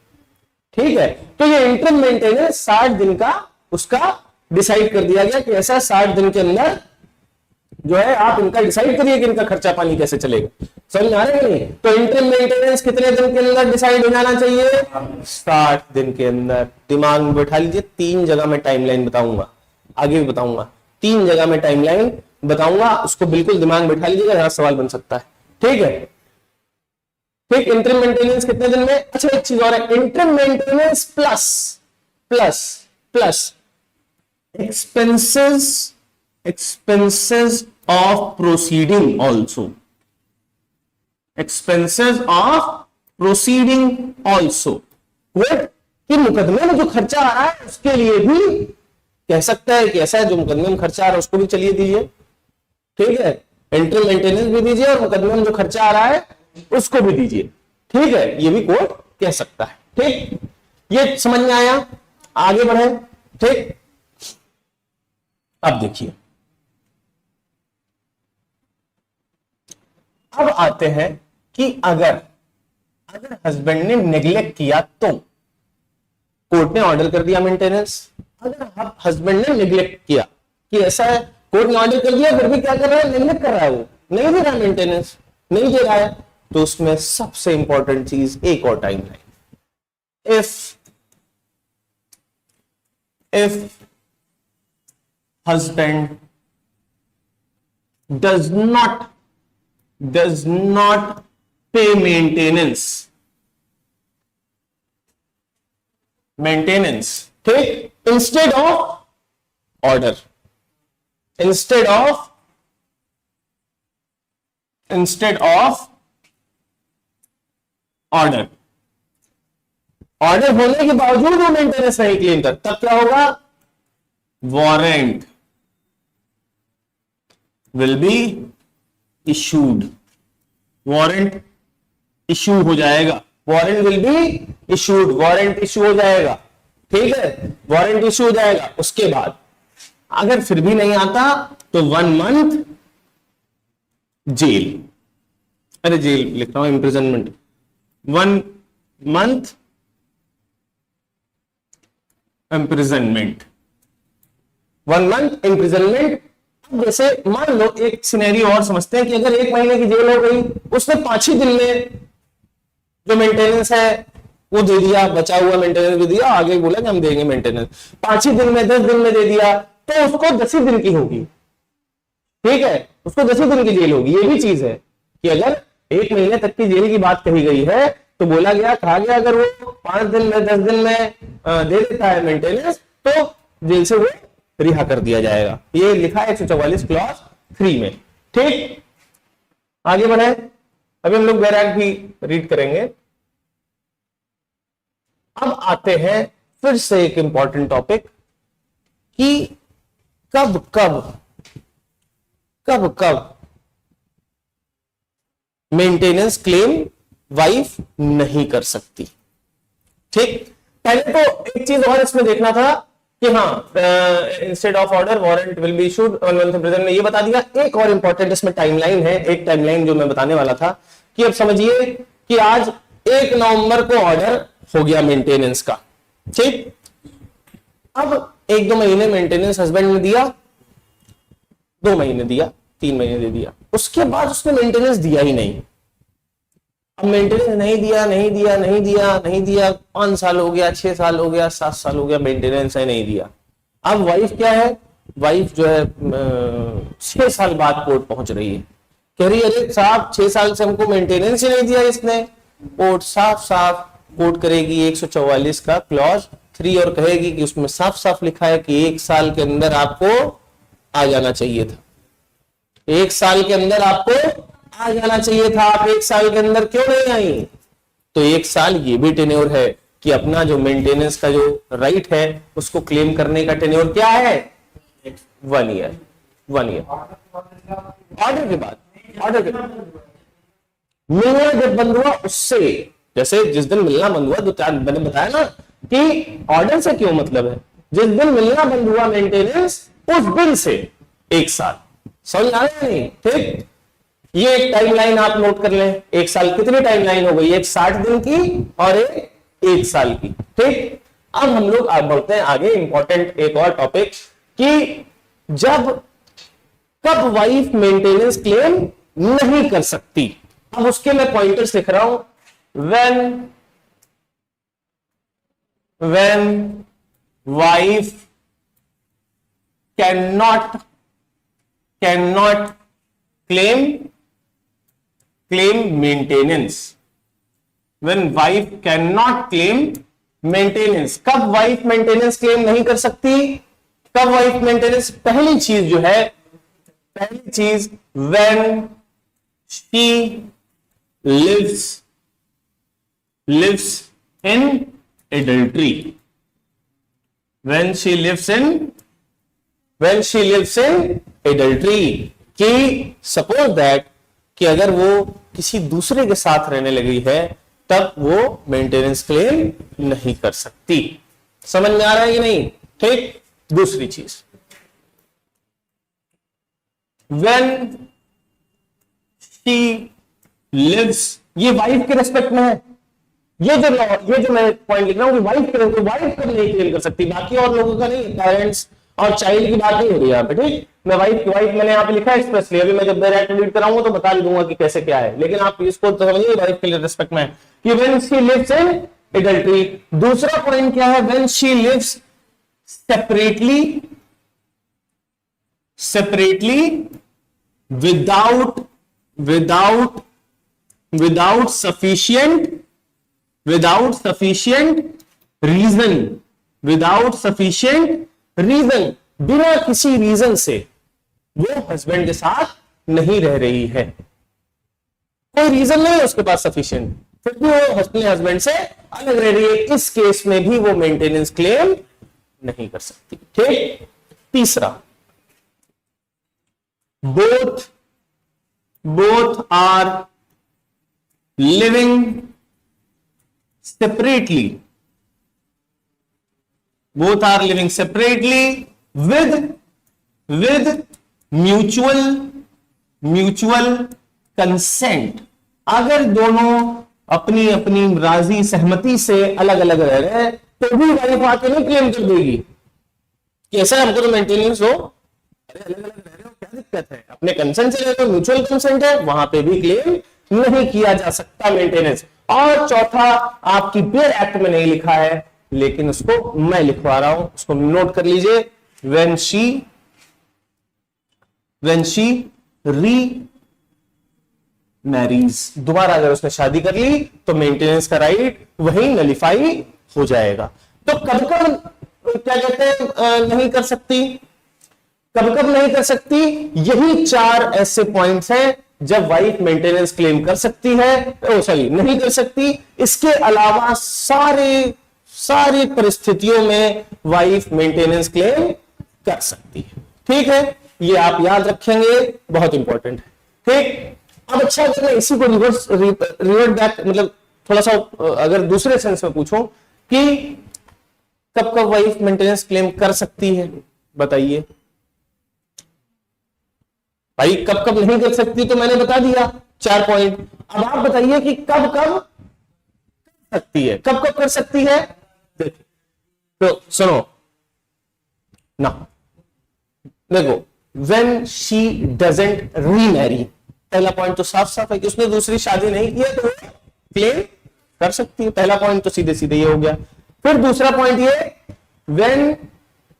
ठीक है। तो ये इंटरिम मेंटेनेंस 60 दिन का उसका डिसाइड कर दिया गया कि ऐसा 60 दिन के अंदर जो है आप इनका डिसाइड करिए कि इनका खर्चा पानी कैसे चलेगा। समझ में आ रहा है नहीं? तो इंटरिम मेंटेनेंस कितने दिन के अंदर डिसाइड हो जाना चाहिए? 60 दिन के अंदर। दिमाग में बैठा लीजिए, 3 जगह मैं टाइमलाइन बताऊंगा, आगे भी बताऊंगा, 3 जगह मैं टाइमलाइन बताऊंगा, उसको बिल्कुल दिमाग में बैठा लीजिएगा, यहां सवाल बन सकता है, ठीक है। ठीक, इंटरिम मेंटेनेंस कितने दिन में? अच्छा एक चीज और है, interim maintenance plus plus plus expenses of proceeding also, expenses of proceeding also, कि मुकदमे में जो खर्चा आ रहा है उसके लिए भी कह सकता है कि ऐसा है, जो मुकदमे में खर्चा आ रहा है उसको भी चलिए दीजिए, ठीक है। इंटरिम मेंटेनेंस भी दीजिए और मुकदमे में जो खर्चा आ रहा है उसको भी दीजिए, ठीक है, ये भी कोर्ट कह सकता है, ठीक। ये समझ में आया? आगे बढ़े, ठीक। अब देखिए, अब आते हैं कि अगर हस्बैंड ने नेग्लेक्ट किया तो कोर्ट ने ऑर्डर कर दिया मेंटेनेंस। अगर हस्बैंड ने नेग्लेक्ट किया कि ऐसा है कोर्ट ने ऑर्डर कर दिया, फिर भी क्या कर रहा है, नेग्लेक्ट कर रहा है, वो नहीं दे रहा मेंटेनेंस, नहीं दे रहा है, तो उसमें सबसे इंपॉर्टेंट चीज एक और time line, if husband does not pay maintenance, ठीक, instead of order, instead of order होने के बावजूद वो मेंटेनेंस नहीं क्लेम कर, तब क्या होगा, warrant will be issued, warrant issue हो जाएगा, warrant will be issued, warrant issue हो जाएगा, ठीक है, वारंट इशू हो जाएगा। उसके बाद अगर फिर भी नहीं आता तो 1 month जेल, अरे जेल लिख रहा हूं, imprisonment, 1 month imprisonment, 1 month imprisonment. जैसे मान लो एक सिनेरियो और समझते हैं कि अगर 1 महीने की जेल हो गई, उसने 5 ही दिन में जो मेंटेनेंस है वो दे दिया, बचा हुआ मेंटेनेंस भी दिया, आगे बोला कि हम देंगे मेंटेनेंस, 5 ही दिन में 10 दिन में दे दिया, तो उसको 10 ही दिन की होगी, ठीक है, उसको 10 ही दिन की जेल होगी। ये भी चीज है कि अगर 1 महीने तक की जेल की बात कही गई है तो बोला गया, कहा गया अगर वो 5 दिन में 10 दिन में दे देता है मेंटेनेंस तो जेल से वो रिहा कर दिया जाएगा। ये लिखा है 144 क्लॉज 3 में, ठीक। आगे बढ़े, अभी हम लोग बैराक भी रीड करेंगे। अब आते हैं फिर से एक इंपॉर्टेंट टॉपिक कि कब कब मेंटेनेंस क्लेम वाइफ नहीं कर सकती, ठीक। पहले तो एक चीज और इसमें देखना था कि हाँ, instead of order warrant will be issued 1 month imprisonment, ये बता दिया। एक और इंपॉर्टेंट इसमें टाइमलाइन है, एक टाइमलाइन जो मैं बताने वाला था कि अब समझिए कि आज 1 नवंबर को ऑर्डर हो गया मेंटेनेंस का, ठीक। अब 1-2 महीने मेंटेनेंस हस्बैंड ने दिया, 2 महीने दिया, 3 महीने दे दिया, उसके बाद उसने मेंटेनेंस दिया ही नहीं। अब मेंटेनेंस नहीं दिया 5 साल हो गया, 6 साल हो गया, 7 साल हो गया, मेंटेनेंस है नहीं दिया। अब वाइफ क्या है, वाइफ जो है 6 साल बाद कोर्ट पहुंच रही है, कह रही है अरे साहब 6 साल से हमको मेंटेनेंस ही नहीं दिया इसने। कोर्ट साफ कोर्ट करेगी 144 का क्लॉज 3 और कहेगी कि उसमें साफ साफ लिखा है कि 1 साल के अंदर आपको आ जाना चाहिए था, 1 साल के अंदर आपको आ जाना चाहिए था, आप 1 साल के अंदर क्यों नहीं आई। तो 1 साल ये भी टेन्योर है कि अपना जो मेंटेनेंस का जो राइट है उसको क्लेम करने का टेन्योर क्या है, 1 ईयर। ऑर्डर के बाद मिलना जब बंद हुआ उससे, जैसे जिस दिन मिलना बंद हुआ, 2-4 मैंने बताया ना कि ऑर्डर से क्यों मतलब है, जिस दिन मिलना बंद हुआ मेंटेनेंस उस दिन से 1 साल, समझ आ रहा है नहीं, ठीक। ये एक टाइमलाइन आप नोट कर लें, 1 साल कितनी टाइमलाइन हो गई, एक 60 दिन की और एक 1 साल की, ठीक। अब हम लोग बढ़ते हैं आगे, इंपॉर्टेंट एक और टॉपिक कि कब वाइफ मेंटेनेंस क्लेम नहीं कर सकती। अब उसके मैं पॉइंटर्स लिख रहा हूं, when wife cannot claim maintenance, when wife cannot claim maintenance, कब वाइफ मेंटेनेंस क्लेम नहीं कर सकती, कब वाइफ मेंटेनेंस, पहली चीज जो है, पहली चीज when she lives in adultery, when she lives in adultery, कि सपोज दैट कि अगर वो किसी दूसरे के साथ रहने लगी है तब वो मेंटेनेंस क्लेम नहीं कर सकती। समझ में आ रहा है कि नहीं, ठीक। दूसरी चीज, when she lives, ये वाइफ के रेस्पेक्ट में है, ये जो मैं पॉइंट लिख रहा हूं कि वाइफ के रेस्पेक्ट, वाइफ का नहीं क्लेम कर सकती, बाकी और लोगों का नहीं, पेरेंट्स और चाइल्ड की बात नहीं हो रही यहाँ पे, ठीक। मैं वाइफ मैंने यहाँ पे लिखा है एक्सप्रेसली, अभी मैं जब डायरेक्ट रीड कराऊंगा तो बता दूंगा कि कैसे क्या है, लेकिन आप इसको तो समझिए वाइफ के लिए रिस्पेक्ट में कि when she lives in adultery. दूसरा पॉइंट क्या है, when she lives separately without sufficient reason, बिना किसी रीजन से वो हस्बैंड के साथ नहीं रह रही है, कोई रीजन नहीं है उसके पास सफिशिएंट, फिर भी वो अपने हस्बैंड से अलग रह रही है, इस केस में भी वो मेंटेनेंस क्लेम नहीं कर सकती, ठीक। तीसरा, both are living separately with mutual consent। अगर दोनों अपनी अपनी राजी सहमति से अलग अलग रह रहे हैं तो भी वाइफ आके नहीं क्लेम कर देगी कि ऐसा हमको तो मेंटेनेंस हो, अरे अलग अलग रह रहे हो क्या दिक्कत है, अपने कंसेंट से रह रहे हो, म्यूचुअल कंसेंट है, वहां पे भी क्लेम नहीं किया जा सकता मेंटेनेंस। और चौथा, आपकी पेयर एक्ट में नहीं लिखा है लेकिन उसको मैं लिखवा रहा हूं, उसको नोट कर लीजिए, व्हेन शी रीमैरीज, दोबारा अगर उसने शादी कर ली तो मेंटेनेंस का राइट वही नलिफाई हो जाएगा। तो कब क्या कहते हैं नहीं कर सकती, कब नहीं कर सकती, यही 4 ऐसे पॉइंट्स हैं जब वाइफ मेंटेनेंस क्लेम कर सकती है, नहीं कर सकती। इसके अलावा सारी परिस्थितियों में वाइफ मेंटेनेंस क्लेम कर सकती है, ठीक है। ये आप याद रखेंगे, बहुत इंपॉर्टेंट है, ठीक। अब अच्छा, अगर मैं इसी को रिवर्ट बैक, मतलब थोड़ा सा अगर दूसरे सेंस में पूछूं कि कब वाइफ मेंटेनेंस क्लेम कर सकती है, बताइए भाई। कब नहीं कर सकती तो मैंने बता दिया 4 पॉइंट। अब आप बताइए कि कब कर सकती है, कब कर सकती है। देखिए तो सुनो ना, देखो, व्हेन शी डजंट रीमैरी, पहला पॉइंट तो साफ है कि उसने दूसरी शादी नहीं की है तो क्लेम कर सकती है, पहला पॉइंट तो सीधे सीधे ये हो गया। फिर दूसरा पॉइंट ये, when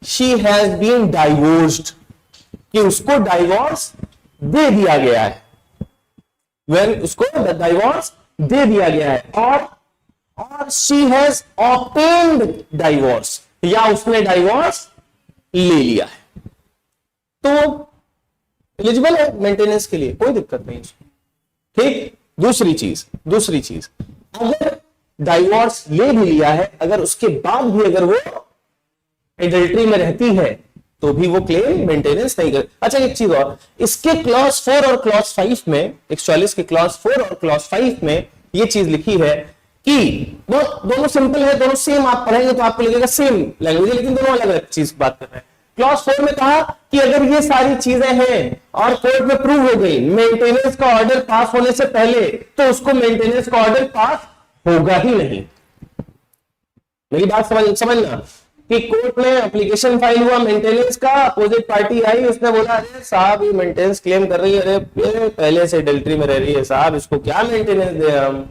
she has been divorced, कि उसको डाइवोर्स दे दिया गया है, व्हेन उसको डाइवोर्स दे दिया गया है, और शी हैज ऑब्टेन्ड डाइवोर्स, या उसने डाइवोर्स ले लिया है, तो एलिजिबल है मेंटेनेंस के लिए, कोई दिक्कत नहीं उसको, ठीक। दूसरी चीज, अगर डाइवोर्स ले भी लिया है, अगर उसके बाद भी अगर वो एडल्ट्री में रहती है तो भी वो क्लेम मेंटेनेंस नहीं कर। अच्छा, एक चीज और, इसके क्लॉज 4 और क्लॉज 5 में, 144 के क्लॉज 4 और क्लॉज 5 में ये चीज लिखी है कि वो दोनों सिंपल है, दोनों सेम, आप पढ़ेंगे तो आपको लगेगा सेम लैंग्वेज है, लेकिन दोनों अलग अलग चीज बात कर रहे हैं। क्लॉज 4 में कहा कि अगर ये सारी चीजें हैं और कोर्ट में प्रूव हो गई मेंटेनेंस का ऑर्डर पास होने से पहले, तो उसको मेंटेनेंस का ऑर्डर पास होगा ही नहीं। मेरी बात समझना कि कोर्ट में एप्लीकेशन फाइल हुआ मेंटेनेंस का, अपोजिट पार्टी आई, उसने बोला अरे साहब ये मेंटेनेंस क्लेम कर रही है, अरे पहले से एडल्ट्री में रह रही है साहब, इसको क्या मेंटेनेंस दे हम।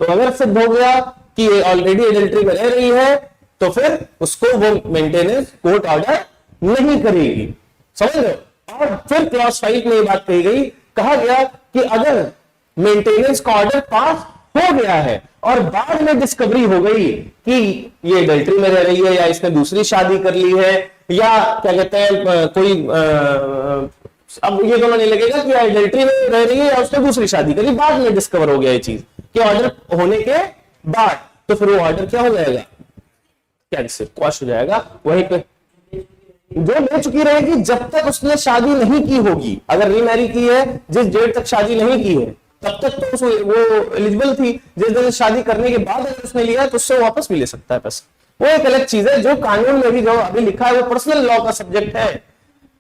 तो अगर सिद्ध हो गया कि ये ऑलरेडी एडल्ट्री में रह रही है तो फिर उसको वो मेंटेनेंस कोर्ट ऑर्डर नहीं करेगी, समझ रहे हो। और फिर क्लॉज 5 में ये बात कही गई, कहा गया कि अगर मेंटेनेंस का ऑर्डर पास हो गया है और बाद में डिस्कवरी हो गई कि ये एडल्ट्री में रह रही है, या इसने दूसरी शादी कर ली है, या क्या कहते हैं कोई अब ये दोनों नहीं लगेगा कि एडल्ट्री में रह रही है या उसने दूसरी शादी करी, बाद में डिस्कवर हो गया ये चीज कि ऑर्डर होने के बाद, तो फिर वो ऑर्डर क्या हो जाएगा, कैंसिल, क्वॉश हो जाएगा। वहीं पे जो ले चुकी रहेगी जब तक उसने शादी नहीं की होगी, अगर रीमैरी की है जिस डेट तक शादी नहीं की है तब तक तो वो एलिजिबल थी, जिस दिन शादी करने के बाद अगर उसने लिया तो उससे वापस भी ले सकता है पैसा, वो एक अलग चीज है। जो कानून में भी जो अभी लिखा है वो पर्सनल लॉ का सब्जेक्ट है,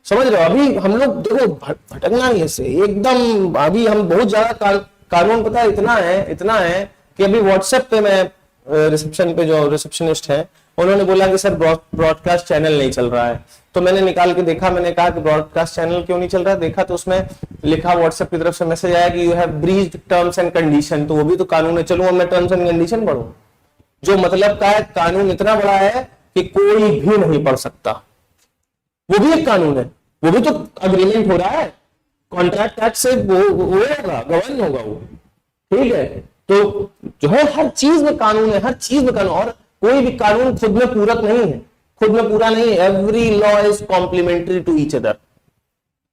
समझ रहे हो। अभी हम लोग देखो भटकना नहीं है एकदम, अभी हम बहुत ज्यादा कानून पता इतना है कि अभी व्हाट्सएप पे मैं रिसेप्शन पे जो रिसेप्शनिस्ट है उन्होंने बोला कि सर ब्रॉडकास्ट चैनल नहीं चल रहा है। तो मैंने निकाल के देखा, मैंने कहा कि ब्रॉडकास्ट चैनल क्यों नहीं चल रहा, देखा तो उसमें लिखा, व्हाट्सएप की तरफ से मैसेज आया कि you have breached terms and condition. तो वो भी तो कानून है, चलूं मैं टर्म्स एंड कंडीशन पढ़ूं, जो मतलब का है कानून इतना बड़ा है कि कोई भी नहीं पढ़ सकता, वो भी एक कानून है, वो भी तो अग्रीमेंट हो रहा है, कॉन्ट्रैक्ट एक्ट से वो होगा, गवर्न होगा वो, ठीक है। तो जो है हर चीज में कानून है, हर चीज में कानून, और कोई भी कानून खुद में पूरक नहीं है, खुद में पूरा नहीं है। Every law is complementary to each other,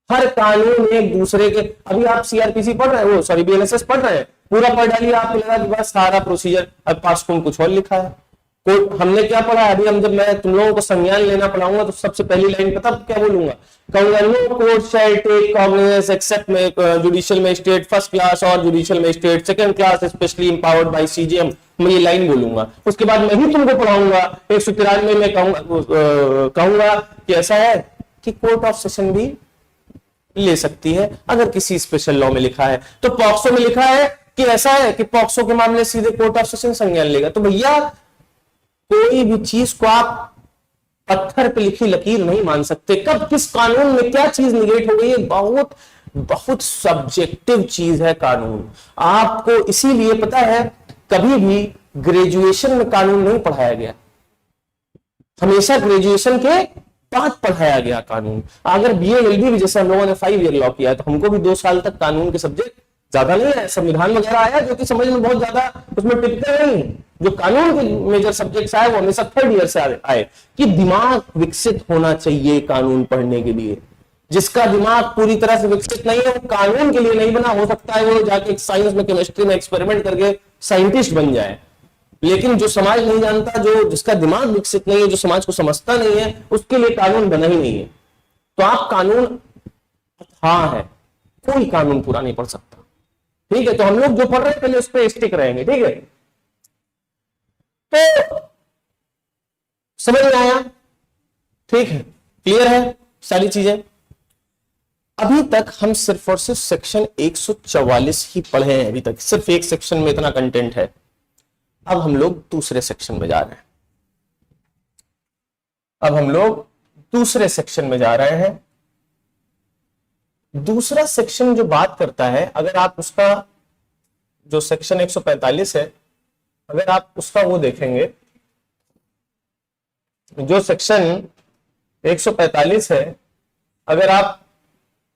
हर कानून एक दूसरे के। अभी आप सीआरपीसी पढ़ रहे हो, सॉरी बीएनएसएस पढ़ रहे हैं, पूरा पढ़ डालिए, आपको लगा कि बस सारा प्रोसीजर, अब पास में कुछ और लिखा है। हमने क्या पढ़ा है अभी, हम जब मैं तुम लोगों को संज्ञान लेना पढ़ाऊंगा तो सबसे पहली लाइन पता क्या बोलूंगा, कहूंगा no court shall take cognizance except judicial magistrate first class और judicial magistrate second class specially empowered by CJM. मैं ये लाइन बोलूंगा, उसके बाद मैं ही तुमको पढ़ाऊंगा 193 में कहूंगा कि ऐसा है कि कोर्ट ऑफ सेशन भी ले सकती है अगर किसी स्पेशल लॉ में लिखा है। तो पॉक्सो में लिखा है कि ऐसा है कि पॉक्सो के मामले सीधे कोर्ट ऑफ सेशन संज्ञान लेगा। तो भैया कोई भी चीज को आप पत्थर पे लिखी लकीर नहीं मान सकते, कब किस कानून में क्या चीज निगेट हो गई है, बहुत बहुत सब्जेक्टिव चीज है कानून। आपको इसीलिए पता है कभी भी ग्रेजुएशन में कानून नहीं पढ़ाया गया, हमेशा ग्रेजुएशन के बाद पढ़ाया गया कानून। अगर बीए एलबी भी जैसे हम लोगों ने 5 ईयर लॉ किया है तो हमको भी 2 साल तक कानून के सब्जेक्ट ज्यादा नहीं है, संविधान वगैरह आया जो कि समझ में बहुत ज्यादा उसमें टिपिकल नहीं है। जो कानून के मेजर सब्जेक्ट्स आए वो हमेशा 3rd ईयर से आए कि दिमाग विकसित होना चाहिए कानून पढ़ने के लिए। जिसका दिमाग पूरी तरह से विकसित नहीं है वो कानून के लिए नहीं बना, हो सकता है वो जाके साइंस में केमिस्ट्री में एक्सपेरिमेंट करके साइंटिस्ट बन जाए, लेकिन जो समाज नहीं जानता, जो जिसका दिमाग विकसित नहीं है, जो समाज को समझता नहीं है, उसके लिए कानून बना ही नहीं है। तो आप कानून हाँ है, कोई कानून पूरा नहीं पढ़ सकता, ठीक है। तो हम लोग जो पढ़ रहे हैं पहले उस पर स्टिक रहेंगे, ठीक है। तो समझ में आया, ठीक है, क्लियर है सारी चीजें। अभी तक हम सिर्फ और सिर्फ सेक्शन 144 ही पढ़े हैं, अभी तक सिर्फ एक सेक्शन में इतना कंटेंट है। अब हम लोग दूसरे सेक्शन में जा रहे हैं, अब हम लोग दूसरे सेक्शन में जा रहे हैं। दूसरा सेक्शन जो बात करता है, अगर आप उसका जो सेक्शन 145 है, अगर आप उसका वो देखेंगे, जो सेक्शन 145 है, अगर आप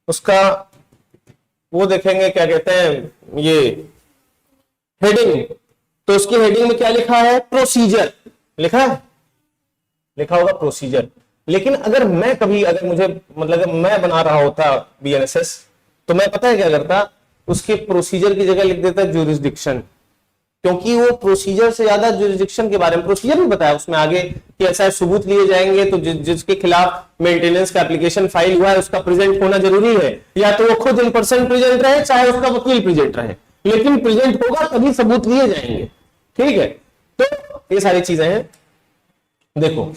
उसका वो देखेंगे, क्या कहते हैं ये हेडिंग, तो उसकी हेडिंग में क्या लिखा है, प्रोसीजर लिखा है, लिखा होगा प्रोसीजर। लेकिन अगर मैं कभी, अगर मुझे मतलब अगर मैं बना रहा होता बीएनएसएस तो मैं पता है क्या करता, उसके प्रोसीजर की जगह लिख देता ज्यूरिसडिक्शन, क्योंकि वो प्रोसीजर से ज्यादा ज्यूरिसडिक्शन के बारे में, प्रोसीजर भी बताया उसमें आगे कि ऐसा सबूत लिए जाएंगे तो जिसके खिलाफ मेंटेनेंस का एप्लीकेशन फाइल हुआ है उसका प्रेजेंट होना जरूरी है, या तो वो खुद इन पर्सन प्रेजेंट रहे चाहे उसका वकील प्रेजेंट रहे, लेकिन प्रेजेंट होगा तभी सबूत लिए जाएंगे, ठीक है। तो ये सारी चीजें हैं। देखो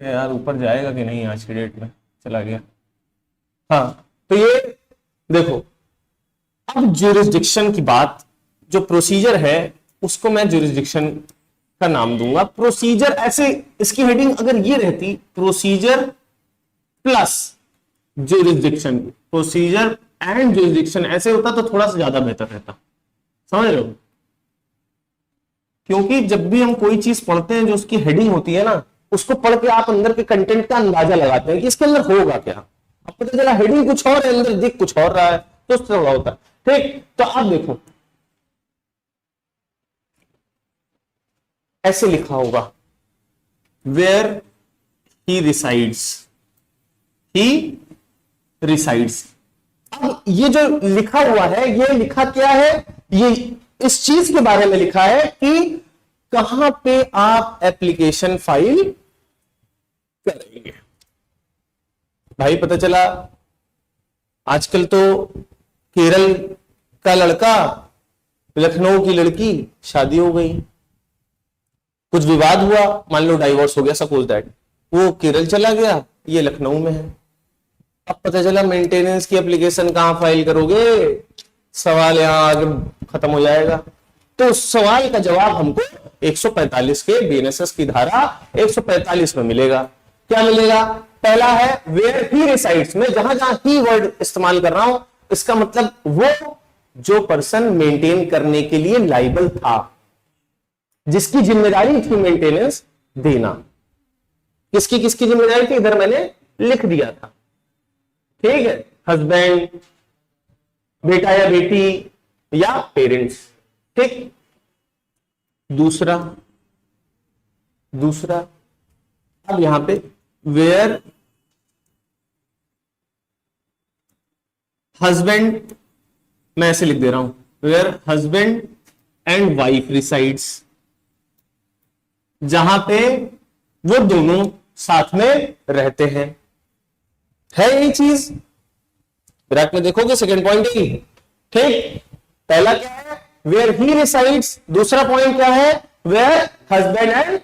यार ऊपर जाएगा कि नहीं, आज की डेट में चला गया, हाँ। तो ये देखो, अब ज्यूरिसडिक्शन की बात, जो प्रोसीजर है उसको मैं ज्यूरिसडिक्शन का नाम दूंगा। प्रोसीजर ऐसे, इसकी हेडिंग अगर ये रहती procedure plus jurisdiction, procedure and jurisdiction ऐसे होता तो थोड़ा सा ज्यादा बेहतर रहता, समझ रहे हो। क्योंकि जब भी हम कोई चीज पढ़ते हैं जो उसकी हेडिंग होती है ना, उसको पढ़ के आप अंदर के कंटेंट का अंदाजा लगाते हैं कि इसके अंदर होगा क्या। अब पता चला हेडिंग कुछ और है, अंदर दिख कुछ और रहा है, तो उस तरह होता है, ठीक। तो आप देखो ऐसे लिखा होगा, where he resides, he resides. अब ये जो लिखा हुआ है, ये लिखा क्या है, ये इस चीज के बारे में लिखा है कि कहां पे आप एप्लीकेशन फाइल करेंगे। भाई पता चला आजकल तो केरल का लड़का, लखनऊ की लड़की, शादी हो गई, कुछ विवाद हुआ, मान लो डाइवोर्स हो गया, सपोज दैट, वो केरल चला गया, ये लखनऊ में है। अब पता चला मेंटेनेंस की एप्लीकेशन कहां फाइल करोगे, सवाल यहां आगे खत्म हो जाएगा। तो उस सवाल का जवाब हमको 145 के बीएनएसएस की धारा 145 में मिलेगा। क्या मिलेगा? पहला है वेयर ही रिसाइड्स, में जहां जहां ही वर्ड इस्तेमाल कर रहा हूं, इसका मतलब वो जो पर्सन मेंटेन करने के लिए लाइबल था, जिसकी जिम्मेदारी थी मेंटेनेंस देना। किसकी किसकी जिम्मेदारी थी? इधर मैंने लिख दिया था, ठीक है, हस्बैंड, बेटा या बेटी या पेरेंट्स, ठीक। दूसरा अब यहां पे वेयर हस्बैंड, मैं ऐसे लिख दे रहा हूं, where husband and wife resides, जहां पे वो दोनों साथ में रहते हैं। है यही चीज? ब्रैक में देखोगे सेकंड पॉइंट ही, ठीक। पहला क्या है? Where he resides. दूसरा पॉइंट क्या है? Where husband and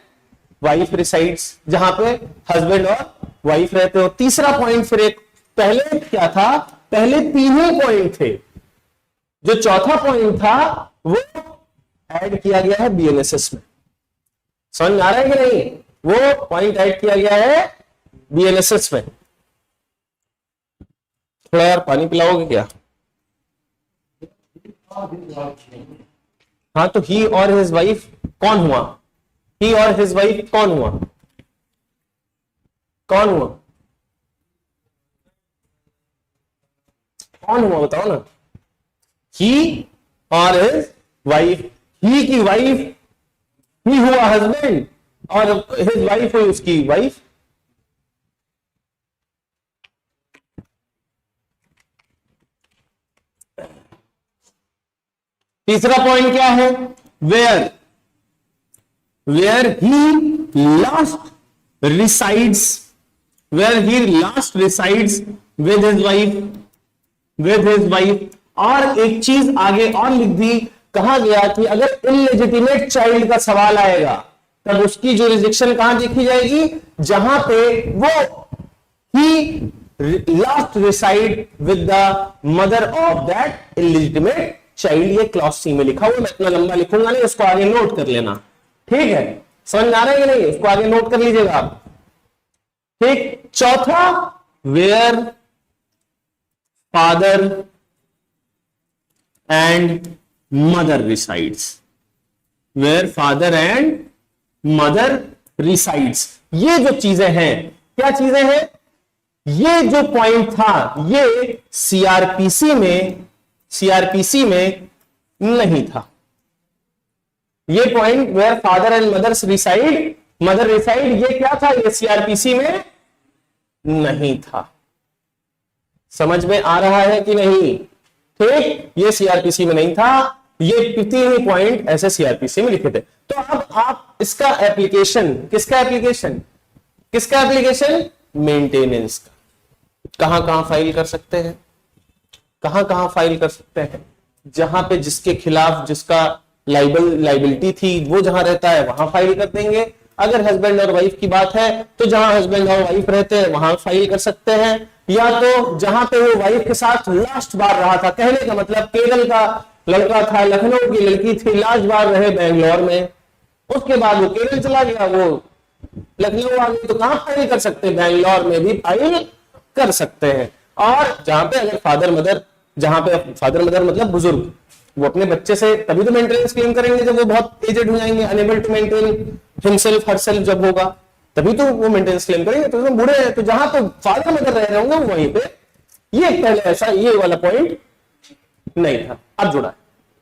wife resides, जहां पे हस्बैंड और वाइफ रहते हो। तीसरा पॉइंट फिर एक, पहले क्या था? पहले तीनों पॉइंट थे, जो चौथा पॉइंट था वो ऐड किया गया है बीएनएसएस में। समझ में आ रहा है कि नहीं? वो पॉइंट ऐड किया गया है बीएनएसएस में। थोड़ा यार पानी पिलाओगे क्या? हाँ, तो ही और हिज वाइफ कौन हुआ? ही और हिज वाइफ कौन हुआ? कौन हुआ? कौन हुआ बताओ ना। ही और हिज वाइफ, ही की वाइफ, ही हुआ हस्बैंड और हिज वाइफ हुई उसकी वाइफ। तीसरा पॉइंट क्या है? Where he last resides, where he last resides with his wife. और एक चीज आगे और लिख दी, कहा गया कि अगर इनलेजिटिमेट चाइल्ड का सवाल आएगा तब उसकी जुरिस्डिक्शन कहां देखी जाएगी? जहां पे वो ही last reside with the mother of that illegitimate child. ये क्लॉज सी में लिखा हुआ, मैं इतना लंबा लिखूंगा नहीं, उसको आगे नोट कर लेना, ठीक है। समझ में आ रहा है कि नहीं? उसको आगे नोट कर लीजिएगा आप, ठीक। चौथा, where father and mother resides, where father and mother resides. ये जो चीजें हैं, क्या चीजें हैं? ये जो पॉइंट था ये सीआरपीसी में नहीं था। ये point where father and mother reside, ये क्या था? ये सीआरपीसी में नहीं था। समझ में आ रहा है कि नहीं? ठीक, ये सीआरपीसी में नहीं था। ये तीन ही पॉइंट ऐसे सीआरपीसी में लिखे थे। तो अब आप इसका एप्लीकेशन, किसका एप्लीकेशन? मेंटेनेंस का। कहां कहां फाइल कर सकते हैं? जहां पे जिसके खिलाफ जिसका लाइबिलिटी थी वो जहां रहता है वहां फाइल कर देंगे। अगर हस्बैंड और वाइफ की बात है तो जहां हस्बैंड और वाइफ रहते हैं वहां फाइल कर सकते हैं, या तो जहां पे वो वाइफ के साथ लास्ट बार रहा था। कहने का मतलब केरल का लड़का था, लखनऊ की लड़की थी, लास्ट बार रहे बेंगलोर में, उसके बाद वो केरल चला गया, वो लखनऊ आ गई, तो कहां फाइल कर सकते हैं? बेंगलोर में भी फाइल कर सकते हैं। और जहां पे अगर फादर मदर मतलब बुजुर्ग, वो अपने बच्चे से तभी तो मेंटेनेंस क्लेम करेंगे जब वो बहुत एजेड हो जाएंगे, unable to maintain himself herself जब होगा तभी तो वो मेंटेनेंस क्लेम करेंगे। तो बूढ़े हैं, तो जहां तो फादर मदर रह रहे होंगे वहीं पे ये पहले ऐसा ये वाला पॉइंट नहीं था, अब जुड़ा है,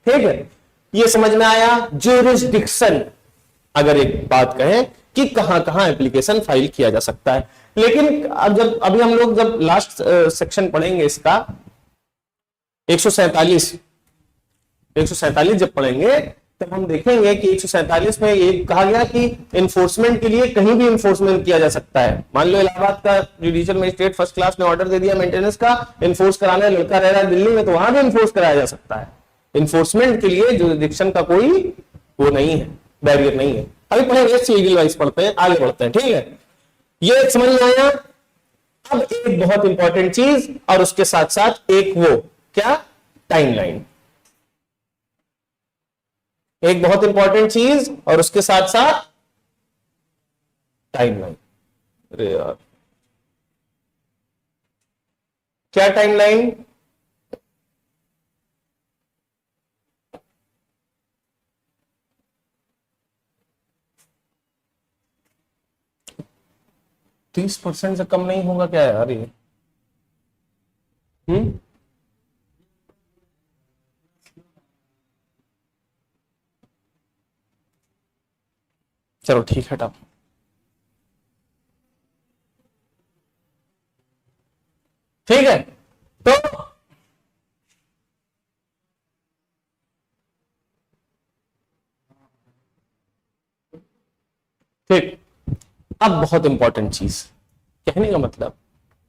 ठीक है। ये समझ में आया? ज्यूरिसडिक्शन, अगर एक बात कहें कि कहां कहां एप्लीकेशन फाइल किया जा सकता है। लेकिन अब अभी हम लोग जब लास्ट सेक्शन पढ़ेंगे इसका 147 जब पढ़ेंगे तब हम देखेंगे कि 147 में ये कहा गया कि इन्फोर्समेंट के लिए कहीं भी इन्फोर्समेंट किया जा सकता है। मान लो इलाहाबाद का जुडिशियल मजिस्ट्रेट फर्स्ट क्लास ने ऑर्डर दे दिया मेंटेनेंस का, इन्फोर्स कराना है, लड़का रह रहा है दिल्ली में, तो वहां भी इन्फोर्स कराया जा सकता है। इन्फोर्समेंट के लिए जुरिडिक्शन का कोई वो नहीं है, बैरियर नहीं है। अभी पढ़ेंगे, सीरियल वाइज पढ़ते हैं, आगे बढ़ते हैं, ठीक है। ये समझ में आया? अब एक बहुत इंपॉर्टेंट चीज और उसके साथ साथ एक वो क्या, टाइमलाइन। एक बहुत इंपॉर्टेंट चीज, और उसके साथ साथ टाइमलाइन। अरे यार, क्या टाइमलाइन? तीस % से कम नहीं होगा क्या यार ये? चलो ठीक है, हटाओ। ठीक है, तो ठीक, अब बहुत इंपॉर्टेंट चीज, कहने का मतलब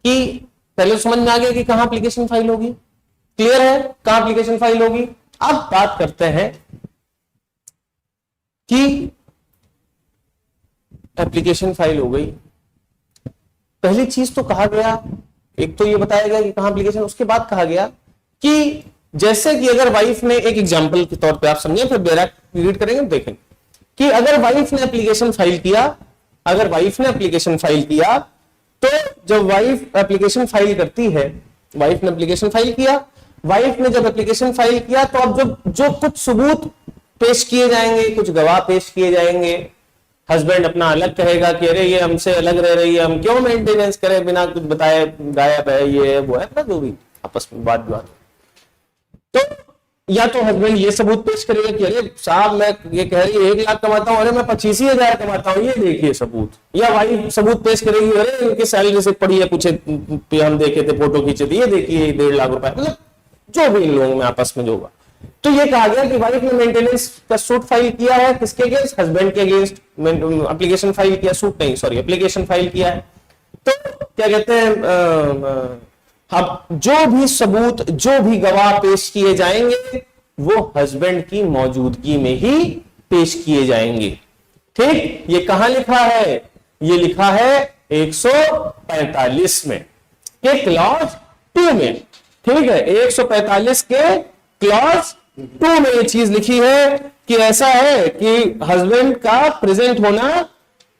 कि पहले समझ में आ गया कि कहां एप्लीकेशन फाइल होगी, क्लियर है कहां एप्लीकेशन फाइल होगी। अब बात करते हैं कि एप्लीकेशन फाइल हो गई, पहली चीज तो कहा गया, एक तो ये बताया गया कि कहां एप्लीकेशन, उसके बाद कहा गया कि जैसे कि अगर वाइफ ने, एक एग्जांपल के तौर पे आप समझिए, फिर डायरेक्ट रीड करेंगे तो देखेंगे कि अगर वाइफ ने एप्लीकेशन फाइल किया, अगर वाइफ ने एप्लीकेशन फाइल किया, तो जब वाइफ एप्लीकेशन फाइल करती है, वाइफ ने एप्लीकेशन फाइल किया, वाइफ ने जब एप्लीकेशन फाइल किया, तो अब जो कुछ सबूत पेश किए जाएंगे, कुछ गवाह पेश किए जाएंगे, हस्बैंड अपना अलग कहेगा कि अरे ये हमसे अलग रह रही है, हम क्यों मेंटेनेंस करें बिना कुछ बताए, गायब है, ये है वो है ना, जो भी आपस में बात बात। तो या तो हस्बैंड ये सबूत पेश करेगा कि अरे साहब मैं ये कह रही है 1 लाख कमाता हूं, अरे मैं 25,000 कमाता हूं, ये देखिए सबूत। या वाइफ सबूत पेश करेगी, अरे इनकी सैलरी से पड़ी है, पूछे हम देखे थे, फोटो खींचे थे, ये देखिए 1.5 लाख रुपए, मतलब जो भी इन लोगों में आपस में जो होगा। तो ये कहा गया कि वाइफ ने मेंटेनेंस का सूट फाइल किया है, किसके अगेंस्ट? हस्बैंड के अगेंस्ट एप्लीकेशन फाइल किया, सूट नहीं सॉरी एप्लीकेशन फाइल किया है। तो क्या कहते हैं, अब जो भी सबूत, जो भी गवाह पेश किए जाएंगे वो हस्बैंड की मौजूदगी में ही पेश किए जाएंगे। ठीक, ये कहां लिखा है? ये लिखा है 145 में के क्लॉज 2 में। ठीक है, 145 के क्लॉज 2 में ये चीज लिखी है कि ऐसा है कि हस्बैंड का प्रेजेंट होना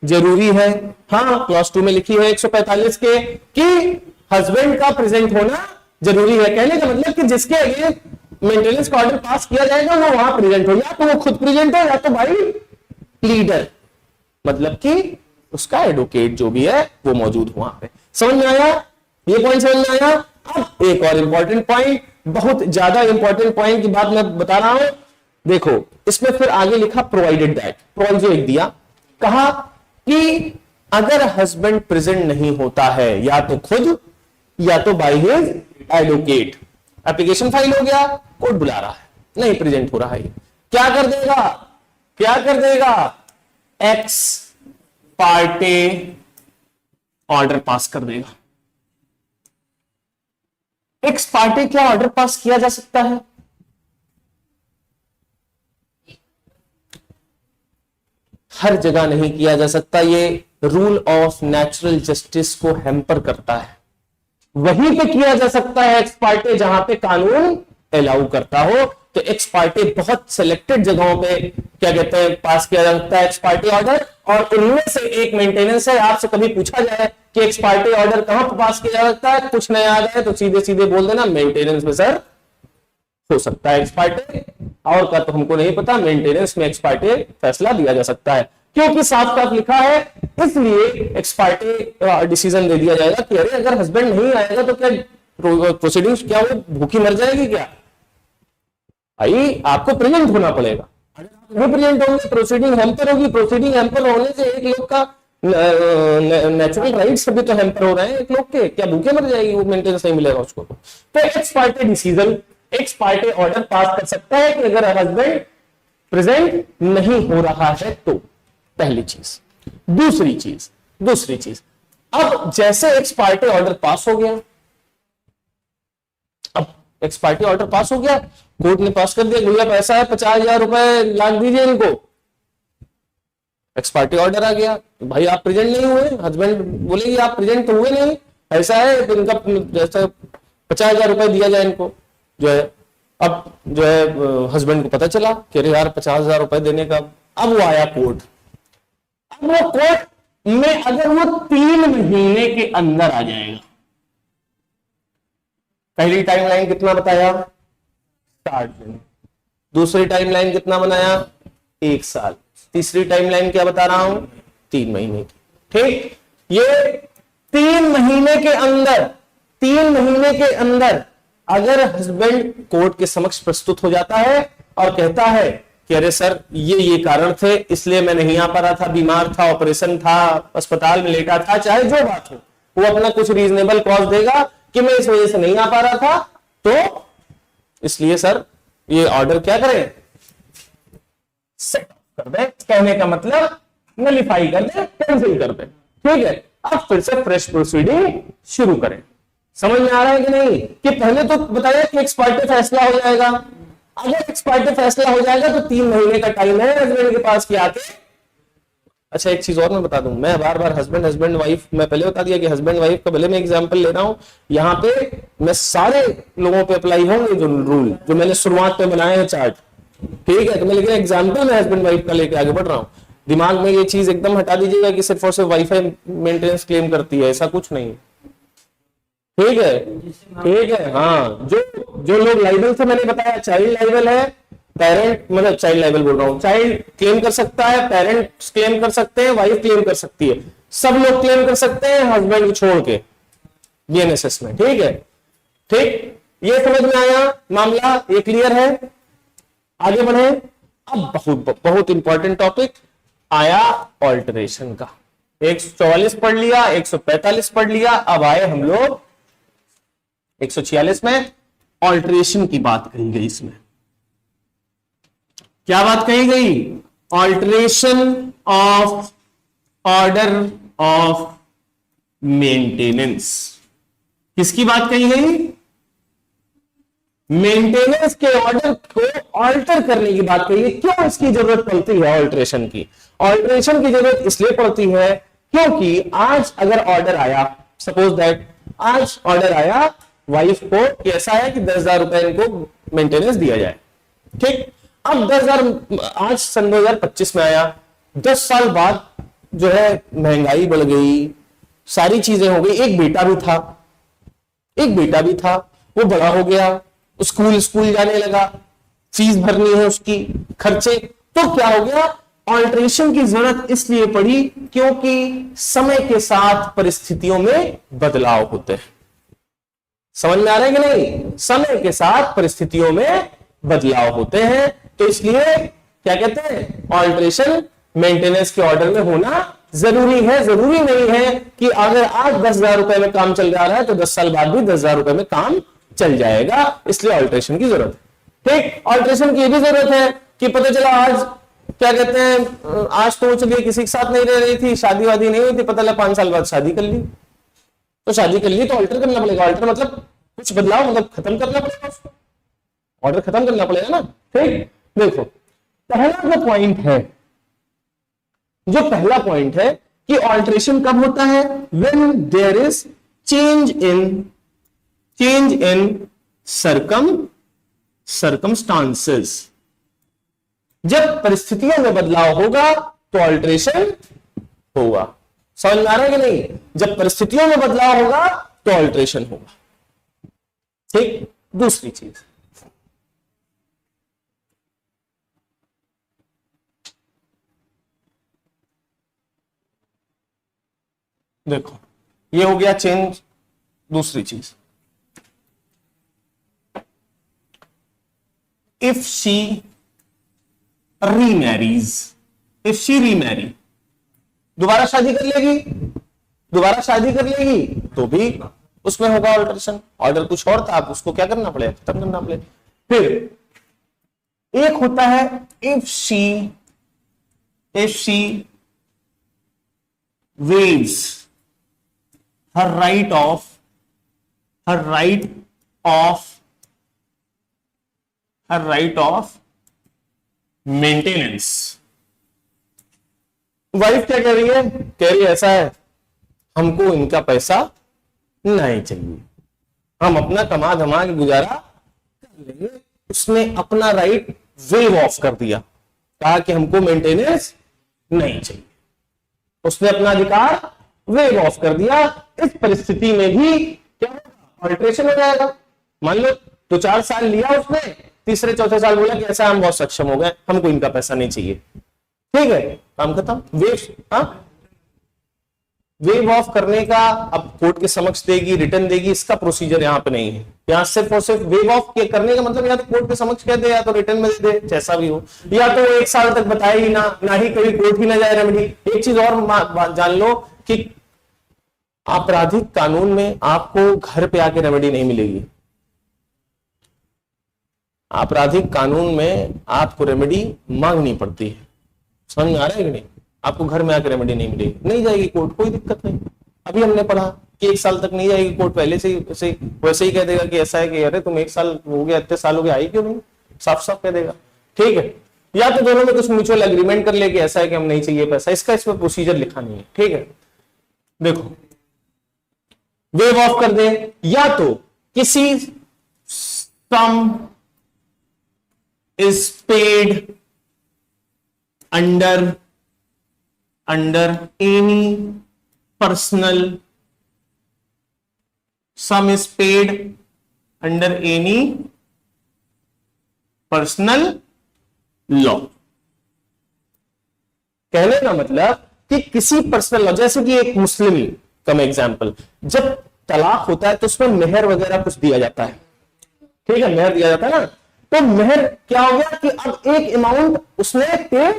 जरूरी है। हाँ, क्लॉज 2 में लिखी है 145 के कि हस्बैंड का प्रेजेंट होना जरूरी है। कहने का मतलब कि जिसके अगेंस्ट मेंटेनेंस का ऑर्डर पास किया जाएगा वो वहां प्रेजेंट हो, या तो वो खुद प्रेजेंट हो या तो भाई लीडर, मतलब कि उसका एडवोकेट जो भी है वो मौजूद हो वहां पे। समझ में आया? ये पॉइंट समझ में आया? अब एक और इंपॉर्टेंट पॉइंट, बहुत ज्यादा इंपॉर्टेंट पॉइंट की बात मैं बता रहा हूं। देखो इसमें फिर आगे लिखा प्रोवाइडेड दैट, प्रोविजो एक दिया, कहा कि अगर हस्बैंड प्रेजेंट नहीं होता है या तो खुद या तो by his advocate, application file हो गया, कोर्ट बुला रहा है, नहीं प्रेजेंट हो रहा है, क्या कर देगा? क्या कर देगा? एक्स पार्टे ऑर्डर पास कर देगा। एक्स पार्टे क्या ऑर्डर पास किया जा सकता है? हर जगह नहीं किया जा सकता, ये रूल ऑफ नेचुरल जस्टिस को हैम्पर करता है। वहीं पे किया जा सकता है एक्स पार्टे जहां पे कानून अलाउ करता हो। तो एक्स पार्टे बहुत सिलेक्टेड जगहों पे क्या कहते हैं पास किया जा सकता है एक्स पार्टे ऑर्डर, और उनमें से एक मेंटेनेंस है। आपसे कभी पूछा जाए कि एक्स पार्टे ऑर्डर कहां पर पास किया जा सकता है, कुछ नहीं आ जाए तो सीधे सीधे बोल देना मेंटेनेंस में सर हो सकता है एक्स पार्टे, और का तो हमको नहीं पता, मेंटेनेंस में एक्स पार्टे फैसला दिया जा सकता है, क्योंकि साफ साफ लिखा है। इसलिए एक्स पार्टे डिसीजन दे दिया जाएगा कि अरे अगर हस्बैंड नहीं आएगा तो क्या प्रोसीडिंग्स, क्या वो भूखी मर जाएगी क्या? भाई आपको प्रेजेंट होना पड़ेगा, अगर आप नहीं प्रेजेंट होंगे प्रोसीडिंग हैम्पर होगी। प्रोसीडिंग हैम्पर होने से एक लोग का नेचुरल राइट्स भी तो हैम्पर हो रहे हैं एक लोग के, क्या भूखे मर जाएगी वो, मेंटेनेंस नहीं मिलेगा उसको। तो x Partey decision, x Partey order pass कर सकता है कि अगर हस्बैंड प्रेजेंट नहीं हो रहा है तो, पहली चीज। दूसरी चीज, अब जैसे एक्स पार्टी ऑर्डर पास हो गया, अब एक्स पार्टी ऑर्डर पास हो गया, कोर्ट ने पास कर दिया, भैया पैसा है 50,000 रुपए लाख दीजिए इनको, एक्स पार्टी ऑर्डर आ गया, भाई आप प्रेजेंट नहीं हुए, हस्बैंड बोलेगी आप प्रेजेंट तो हुए नहीं, ऐसा है तो इनका जैसा 50,000 रुपए दिया जाए इनको जो है। अब जो है हस्बैंड को पता चला कि अरे यार 50,000 रुपए देने का, अब वो आया कोर्ट। अब वो कोर्ट में अगर वो 3 महीने के अंदर आ जाएगा, पहली टाइमलाइन कितना बताया 60 दिन, दूसरी टाइमलाइन कितना बनाया 1 साल, तीसरी टाइमलाइन क्या बता रहा हूं 3 महीने की। ठीक, ये 3 महीने के अंदर, 3 महीने के अंदर अगर हस्बैंड कोर्ट के समक्ष प्रस्तुत हो जाता है और कहता है कि अरे सर ये कारण थे इसलिए मैं नहीं आ पा रहा था, बीमार था, ऑपरेशन था, अस्पताल में लेटा था, चाहे जो बात हो, वो अपना कुछ रीजनेबल कॉज देगा कि मैं इस वजह से नहीं आ पा रहा था, तो इसलिए सर ये ऑर्डर क्या करें सेट कर दे, कहने का मतलब नलिफाई कर दे, कैंसिल कर दे। ठीक है, अब फिर से फ्रेश प्रोसीडिंग शुरू करें। समझ में आ रहा है कि नहीं, कि पहले तो बताया कि एक्स पार्टी फैसला हो जाएगा, अगर एक्स पार्टी फैसला हो जाएगा तो 3 महीने का टाइम है हस्बैंड के पास कि आके। अच्छा एक चीज और मैं बता दूं, मैं बार बार हस्बैंड वाइफ, मैं पहले बता दिया कि हस्बैंड वाइफ का भले मैं एग्जांपल ले रहा हूं, यहाँ पे मैं सारे लोगों पे अप्लाई होंगे जो रूल जो मैंने शुरुआत में बनाए हैं चार्ट। ठीक है, तो मैं लेकिन एग्जाम्पल मैं हस्बैंड वाइफ का लेके आगे बढ़ रहा हूं। दिमाग में ये चीज एकदम हटा दीजिएगा कि सिर्फ और सिर्फ वाईफाई मेंटेनेंस क्लेम करती है, ऐसा कुछ नहीं। ठीक है, ठीक है, हाँ, जो लोग लाइबल से मैंने बताया, चाइल्ड लाइबल है, पेरेंट मतलब चाइल्ड लाइबल बोल रहा हूं, चाइल्ड क्लेम कर सकता है, पेरेंट्स क्लेम कर सकते हैं, वाइफ क्लेम कर सकती है, सब लोग क्लेम कर सकते हैं हस्बैंड को छोड़ के बीएनएसएस में। ठीक है, ठीक, ये समझ में आया मामला, ये क्लियर है। आगे बढ़े, अब बहुत इंपॉर्टेंट टॉपिक आया ऑल्टरेशन का। 144 पढ़ लिया, 145 पढ़ लिया, अब आए हम लोग 146 में। ऑल्टरेशन की बात कही गई, इसमें क्या बात कही गई, alteration of order of maintenance. किसकी बात कही गई, मेंटेनेंस के ऑर्डर को ऑल्टर करने की बात कही है। क्यों इसकी जरूरत पड़ती है ऑल्टरेशन की, ऑल्टरेशन की जरूरत इसलिए पड़ती है क्योंकि आज अगर ऑर्डर आया, सपोज दैट आज ऑर्डर आया वाइफ को, कैसा है कि 10,000 रुपए इनको मेंटेनेंस दिया जाए। ठीक, अब 10,000 आज सन 2025 में आया, 10 साल बाद जो है महंगाई बढ़ गई, सारी चीजें हो गई, एक बेटा भी था, वो बड़ा हो गया, स्कूल जाने लगा, फीस भरनी है उसकी, खर्चे, तो क्या हो गया, ऑल्टरेशन की जरूरत इसलिए पड़ी क्योंकि समय के साथ परिस्थितियों में बदलाव होते हैं। समझ में आ रहा है कि नहीं, समय के साथ परिस्थितियों में बदलाव होते हैं, तो इसलिए क्या कहते हैं ऑल्टरेशन मेंटेनेंस के ऑर्डर में होना जरूरी है। जरूरी नहीं है कि अगर आज 10,000 रुपए में काम चल रहा है तो 10 साल बाद भी 10,000 रुपए में काम चल जाएगा, इसलिए ऑल्टरेशन की जरूरत है। ठीक, ऑल्टरेशन की भी जरूरत है कि पता चला आज क्या कहते हैं, आज तो चलिए किसी के साथ नहीं रह रही थी, शादी वादी नहीं हुई थी, पता लगा 5 साल बाद शादी कर ली, तो शादी कर ली तो ऑल्टर करना पड़ेगा। ऑल्टर मतलब कुछ बदलाव, मतलब खत्म करना पड़ेगा उसको, ऑर्डर खत्म करना पड़ेगा ना। ठीक, देखो पहला जो पहला पॉइंट है कि ऑल्टरेशन कब होता है, when there is change in circumstances. जब परिस्थितियों में बदलाव होगा तो ऑल्टरेशन होगा। समझ में आ रहा है कि नहीं, जब परिस्थितियों में बदलाव होगा तो ऑल्टरेशन होगा। ठीक, दूसरी चीज, देखो ये हो गया चेंज। दूसरी चीज, इफ शी रीमैरीज, दोबारा शादी कर लेगी तो भी उसमें होगा ऑल्टरेशन। ऑर्डर कुछ और था, आप उसको क्या करना पड़ेगा, खत्म करना पड़ेगा। फिर एक होता है if she waives her right of maintenance. Wife क्या कह रही है, ऐसा है हमको इनका पैसा नहीं चाहिए, हम अपना कमा धमा के गुजारा कर लेंगे, उसने अपना राइट वेव ऑफ कर दिया, कहा कि हमको मेंटेनेंस नहीं चाहिए, उसने अपना अधिकार वेव ऑफ कर दिया। इस परिस्थिति में भी क्या होगा, अल्ट्रेशन हो जाएगा। मान लो 2-4 साल लिया उसने, तीसरे चौथे साल बोला कि ऐसा हम बहुत सक्षम हो गए, हमको इनका पैसा नहीं चाहिए, ठीक है, काम खत्म। वेव ऑफ करने का अब कोर्ट के समक्ष देगी, रिटर्न देगी, इसका प्रोसीजर यहां पे नहीं है। यहां सिर्फ और सिर्फ वेव ऑफ करने का मतलब या तो कोर्ट के समक्ष कह दे या तो रिटर्न में दे दे, जैसा भी हो, या तो 1 साल तक बताए ही ना ही कभी कोर्ट ही ना जाए रेमेडी। एक चीज और जान लो कि आपराधिक कानून में आपको घर पे आके रेमेडी नहीं मिलेगी। आपराधिक कानून में आपको रेमेडी मांगनी पड़ती है। समझ में आ रहा है कि नहीं? आपको घर में आकर रेमेडी नहीं मिलेगी, नहीं जाएगी कोर्ट, कोई दिक्कत नहीं। अभी हमने पढ़ा कि 1 साल तक नहीं जाएगी कोर्ट, पहले से ही वैसे ही कह देगा कि ऐसा है कि अरे तुम 1 साल हो गया, इतने साल हो गए, आई क्यों नहीं, साफ साफ कह देगा, ठीक है। या तो दोनों में कुछ म्यूचुअल एग्रीमेंट कर ले कि ऐसा है कि हम नहीं चाहिए पैसा, इसमें प्रोसीजर लिखा नहीं है, ठीक है। देखो, वेव ऑफ कर दे, या तो किसी सम is paid under any personal, sum is paid under any personal law। कहने का मतलब कि किसी पर्सनल लॉ, जैसे कि एक मुस्लिम कम एग्जाम्पल, जब तलाक होता है तो उसमें मेहर वगैरह कुछ दिया जाता है, ठीक है, मेहर दिया जाता है ना। तो मेहर क्या हो गया कि अब एक अमाउंट उसने पे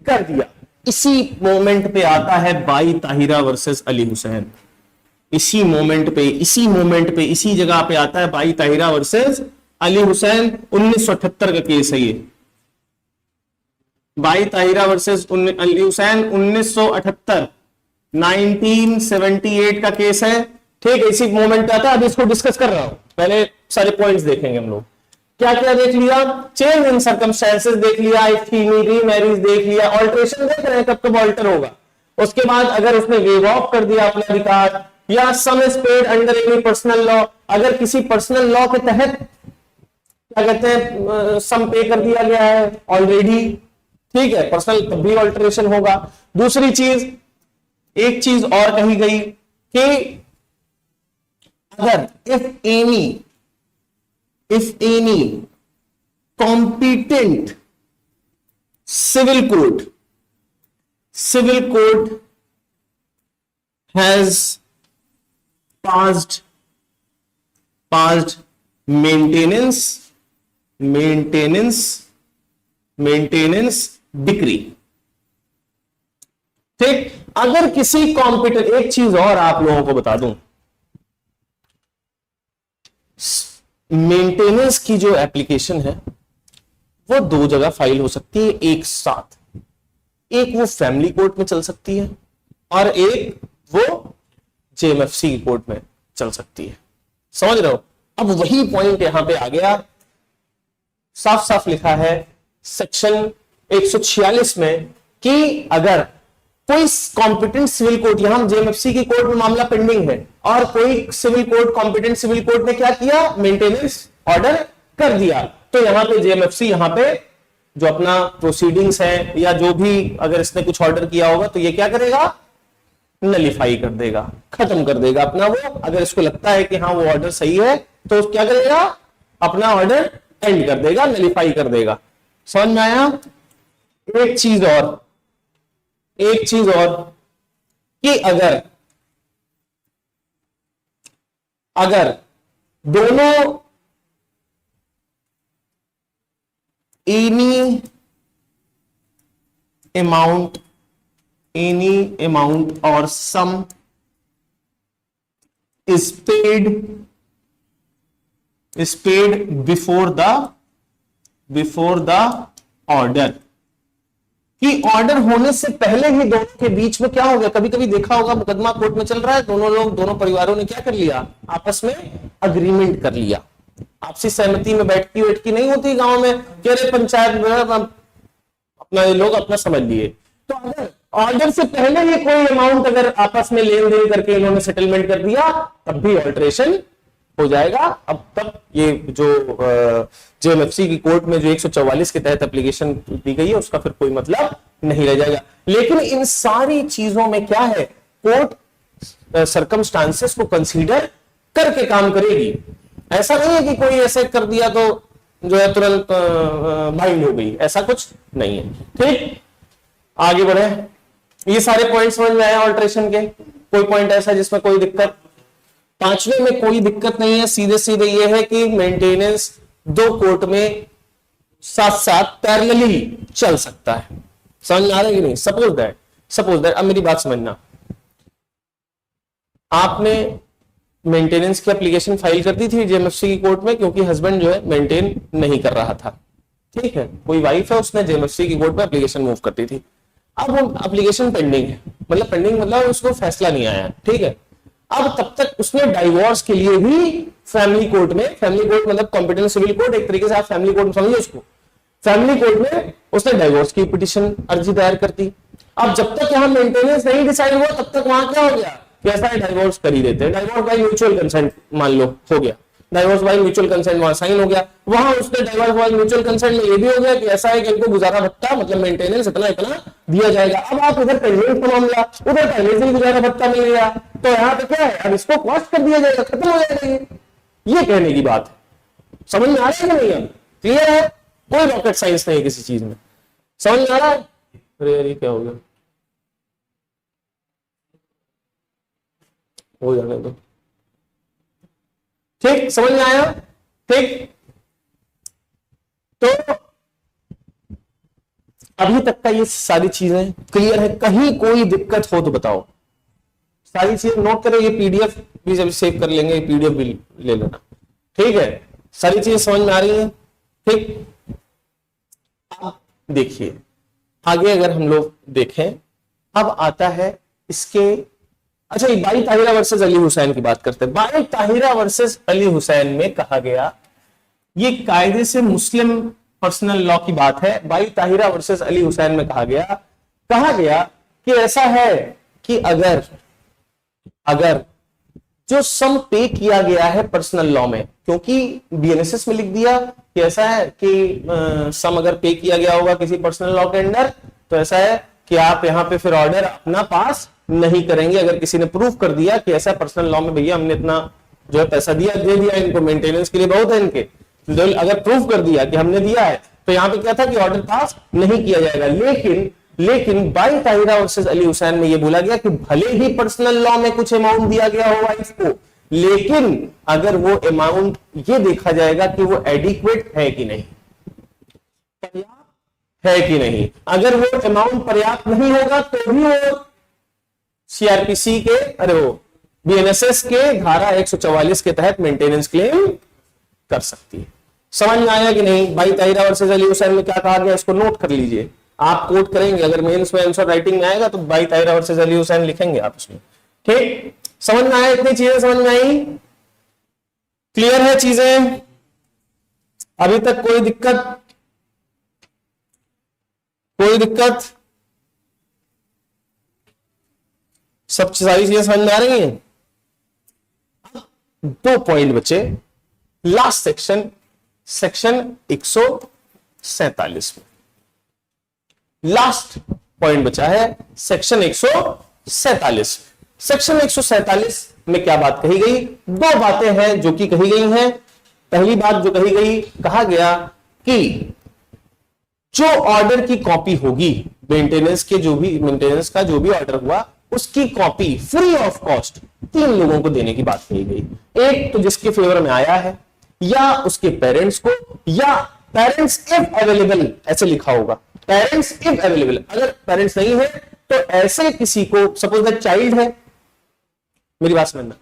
कर दिया। इसी मोमेंट पे आता है बाई ताहिरा वर्सेस अली हुसैन, इसी मोमेंट पे इसी जगह पे आता है बाई ताहिरा वर्सेस अली हुसैन। 1978 का केस है ये, बाई ताहिरा वर्सेस अली हुसैन 1978, 1978 का केस है, ठीक है। इसी मोमेंट पे आता है, अभी इसको डिस्कस कर रहा हूं, पहले सारे पॉइंट्स देखेंगे हम लोग। क्या क्या देख लिया, चेंज इन सर्कमस्टेंसेस देख लिया, रीमैरिज देख लिया, ऑल्ट्रेशन देख रहे हैं कब कब ऑल्टर होगा। उसके बाद अगर उसने वेव ऑफ कर दिया अपना अधिकार, या सम is paid under any personal law, अगर किसी पर्सनल लॉ के तहत क्या कहते हैं सम पे कर दिया गया है ऑलरेडी, ठीक है, पर्सनल तब भी ऑल्ट्रेशन होगा। दूसरी चीज, एक चीज और कही गई कि अगर if any competent civil court has passed maintenance decree, ठीक। अगर किसी कॉम्पिटेंट, एक चीज और आप लोगों को बता दूं, मेंटेनेंस की जो एप्लीकेशन है वो 2 जगह फाइल हो सकती है एक साथ। एक वो फैमिली कोर्ट में चल सकती है और एक वो जेएमएफसी की कोर्ट में चल सकती है। समझ रहे हो? अब वही पॉइंट यहां पे आ गया, साफ साफ लिखा है सेक्शन 146 में कि अगर कोई कॉम्पिटेंट सिविल कोर्ट, यहां जेएमएफसी की कोर्ट में मामला पेंडिंग है और कोई civil court, competent civil court ने क्या किया, मेंटेनेंस ऑर्डर कर दिया, तो यहां पे जेएमएफसी यहां पे जो अपना प्रोसीडिंग्स है या जो भी अगर इसने कुछ ऑर्डर किया होगा तो ये क्या करेगा, नलिफाई कर देगा, खत्म कर देगा अपना वो। अगर इसको लगता है कि हाँ वो ऑर्डर सही है तो क्या करेगा, अपना ऑर्डर एंड कर देगा, नलिफाई कर देगा। समझ में आया? एक चीज और कि अगर दोनों एनी अमाउंट और सम is paid before the order, कि ऑर्डर होने से पहले ही दोनों के बीच में क्या हो गया। कभी कभी देखा होगा मुकदमा कोर्ट में चल रहा है, दोनों परिवारों ने क्या कर लिया, आपस में अग्रीमेंट कर लिया, आपसी सहमति में बैठकी नहीं होती गांव में कि अरे पंचायत अपना ये लोग अपना समझ लिए। तो अगर ऑर्डर से पहले ही कोई अमाउंट अगर आपस में लेन देन करके इन्होंने सेटलमेंट कर दिया तब भी ऑल्ट्रेशन हो जाएगा। अब तब ये जो जेएमएफसी की कोर्ट में जो 144 के तहत एप्लीकेशन दी गई है उसका फिर कोई मतलब नहीं रह जाएगा। लेकिन इन सारी चीजों में क्या है, कोर्ट सर्कमस्टांसेस को कंसीडर करके काम करेगी। ऐसा नहीं है कि कोई ऐसे कर दिया तो जो है तुरंत बाइंड हो गई, ऐसा कुछ नहीं है। ठीक, आगे बढ़े। ये सारे पॉइंट समझ में आए ऑल्ट्रेशन के? कोई पॉइंट ऐसा जिसमें कोई दिक्कत? पांचवें में कोई दिक्कत नहीं है, सीधे सीधे ये है कि मेंटेनेंस दो कोर्ट में साथ साथ पैरेलली चल सकता है। समझ में आ रहा है कि नहीं? सपोज दैट अब मेरी बात समझना, आपने मेंटेनेंस की एप्लीकेशन फाइल कर दी थी जेएमएफसी की कोर्ट में क्योंकि हस्बैंड जो है मेंटेन नहीं कर रहा था। ठीक है, कोई वाइफ है उसने जेएमएफसी की कोर्ट में एप्लीकेशन मूव कर दी थी। अब वो एप्लीकेशन पेंडिंग है, पेंडिंग मतलब उसको फैसला नहीं आया। ठीक है, अब तब तक उसने डाइवोर्स के लिए भी फैमिली कोर्ट में, फैमिली कोर्ट मतलब कॉम्पिटेंट सिविल कोर्ट, एक तरीके से आप फैमिली कोर्ट समझिए उसको, फैमिली कोर्ट में उसने डाइवोर्स की पिटीशन अर्जी दायर कर दी। अब जब तक यहां मेंटेनेंस नहीं डिसाइड हुआ तब तक वहां क्या हो गया कि ऐसा है डाइवोर्स कर ही देते हैं, डाइवोर्स बाय म्यूचुअल कंसेंट मान लो हो गया, डाइवोर्स बाय म्यूचुअल कंसेंट वहां साइन हो गया। वहां उसने डाइवोर्स बाय म्यूचुअल कंसेंट में ये भी हो गया कि ऐसा है कि इनको गुजारा भत्ता मतलब मेंटेनेंस इतना इतना दिया जाएगा। अब आप इधर पेंडेंट का मामला, उधर पहले से ही गुजारा भत्ता मिल गया, तो यहाँ पे क्या है, अब इसको क्वाश कर दिया जाएगा, खत्म हो जाएगा। ये कहने की बात है। समझ में आ रहा है कि नहीं? अब क्लियर है? कोई रॉकेट साइंस नहीं है किसी चीज में। समझ में आ रहा है? अरे यार ये क्या हो गया, हो जाने दो। ठीक, समझ में आया? ठीक, तो अभी तक का ये सारी चीजें क्लियर है? कहीं कोई दिक्कत हो तो बताओ। सारी चीजें नोट करो, ये पीडीएफ भी जब सेव कर लेंगे, पीडीएफ भी ले लेना। ठीक है, सारी चीजें समझ में आ रही हैं? ठीक, अब देखिए आगे अगर हम लोग देखें, अब आता है इसके, अच्छा ये बाई ताहिरा वर्सेस अली हुसैन की बात करते हैं। बाई ताहिरा वर्सेस अली हुसैन में कहा गया, ये कायदे से मुस्लिम पर्सनल लॉ की बात है। बाई ताहिरा वर्सेस अली हुसैन में कहा गया कि ऐसा है कि अगर जो सम पे किया गया है पर्सनल लॉ में, क्योंकि बीएनएसएस में लिख दिया कि ऐसा है कि सम अगर पे किया गया होगा किसी पर्सनल लॉ के अंडर, तो ऐसा है कि आप यहां पे फिर ऑर्डर अपना पास नहीं करेंगे। अगर किसी ने प्रूफ कर दिया कि ऐसा पर्सनल लॉ में भैया हमने इतना जो है पैसा दे दिया इनको, मेंटेनेंस के लिए बहुत है इनके, अगर प्रूफ कर दिया कि हमने दिया है, तो यहां पे क्या था कि ऑर्डर पास नहीं किया जाएगा। लेकिन बाई ताहिरा वर्सेस अली हुसैन में यह बोला गया कि भले ही पर्सनल लॉ में कुछ अमाउंट दिया गया हो वाइफ को, लेकिन अगर वो अमाउंट ये देखा जाएगा कि वो एडिक्वेट है कि नहीं, पर्याप्त है कि नहीं। अगर वो अमाउंट पर्याप्त नहीं होगा तो भी वो सीआरपीसी के, अरे वो बीएनएसएस के धारा 144 के तहत मेंटेनेंस क्लेम कर सकती है। समझ में आया कि नहीं? बाई ताहिरा वर्सेस अली हुसैन में क्या कहा गया, इसको नोट कर लीजिए, आप कोट करेंगे, अगर मेंस में आंसर राइटिंग में आएगा तो बाई ताहिरा वर्सेस अली हुसैन लिखेंगे आप उसमें। ठीक, समझ में आया? इतनी चीजें समझ में आई? क्लियर है चीजें? अभी तक कोई दिक्कत? सब सारी चीजें समझ में आ रही हैं? दो पॉइंट बचे, लास्ट सेक्शन 147 में लास्ट पॉइंट बचा है, सेक्शन 147। सेक्शन 147 में क्या बात कही गई? दो बातें हैं जो कि कही गई हैं। पहली बात जो कही गई, कहा गया कि जो ऑर्डर की कॉपी होगी, मेंटेनेंस का जो भी ऑर्डर हुआ उसकी कॉपी फ्री ऑफ कॉस्ट 3 लोगों को देने की बात कही गई। एक तो जिसके फेवर में आया है, या उसके पेरेंट्स को, या पेरेंट्स इफ अवेलेबल, ऐसे लिखा होगा पेरेंट्स इफ अवेलेबल। अगर पेरेंट्स नहीं है तो ऐसे किसी को, सपोज दैट चाइल्ड है, मेरी बात समझना,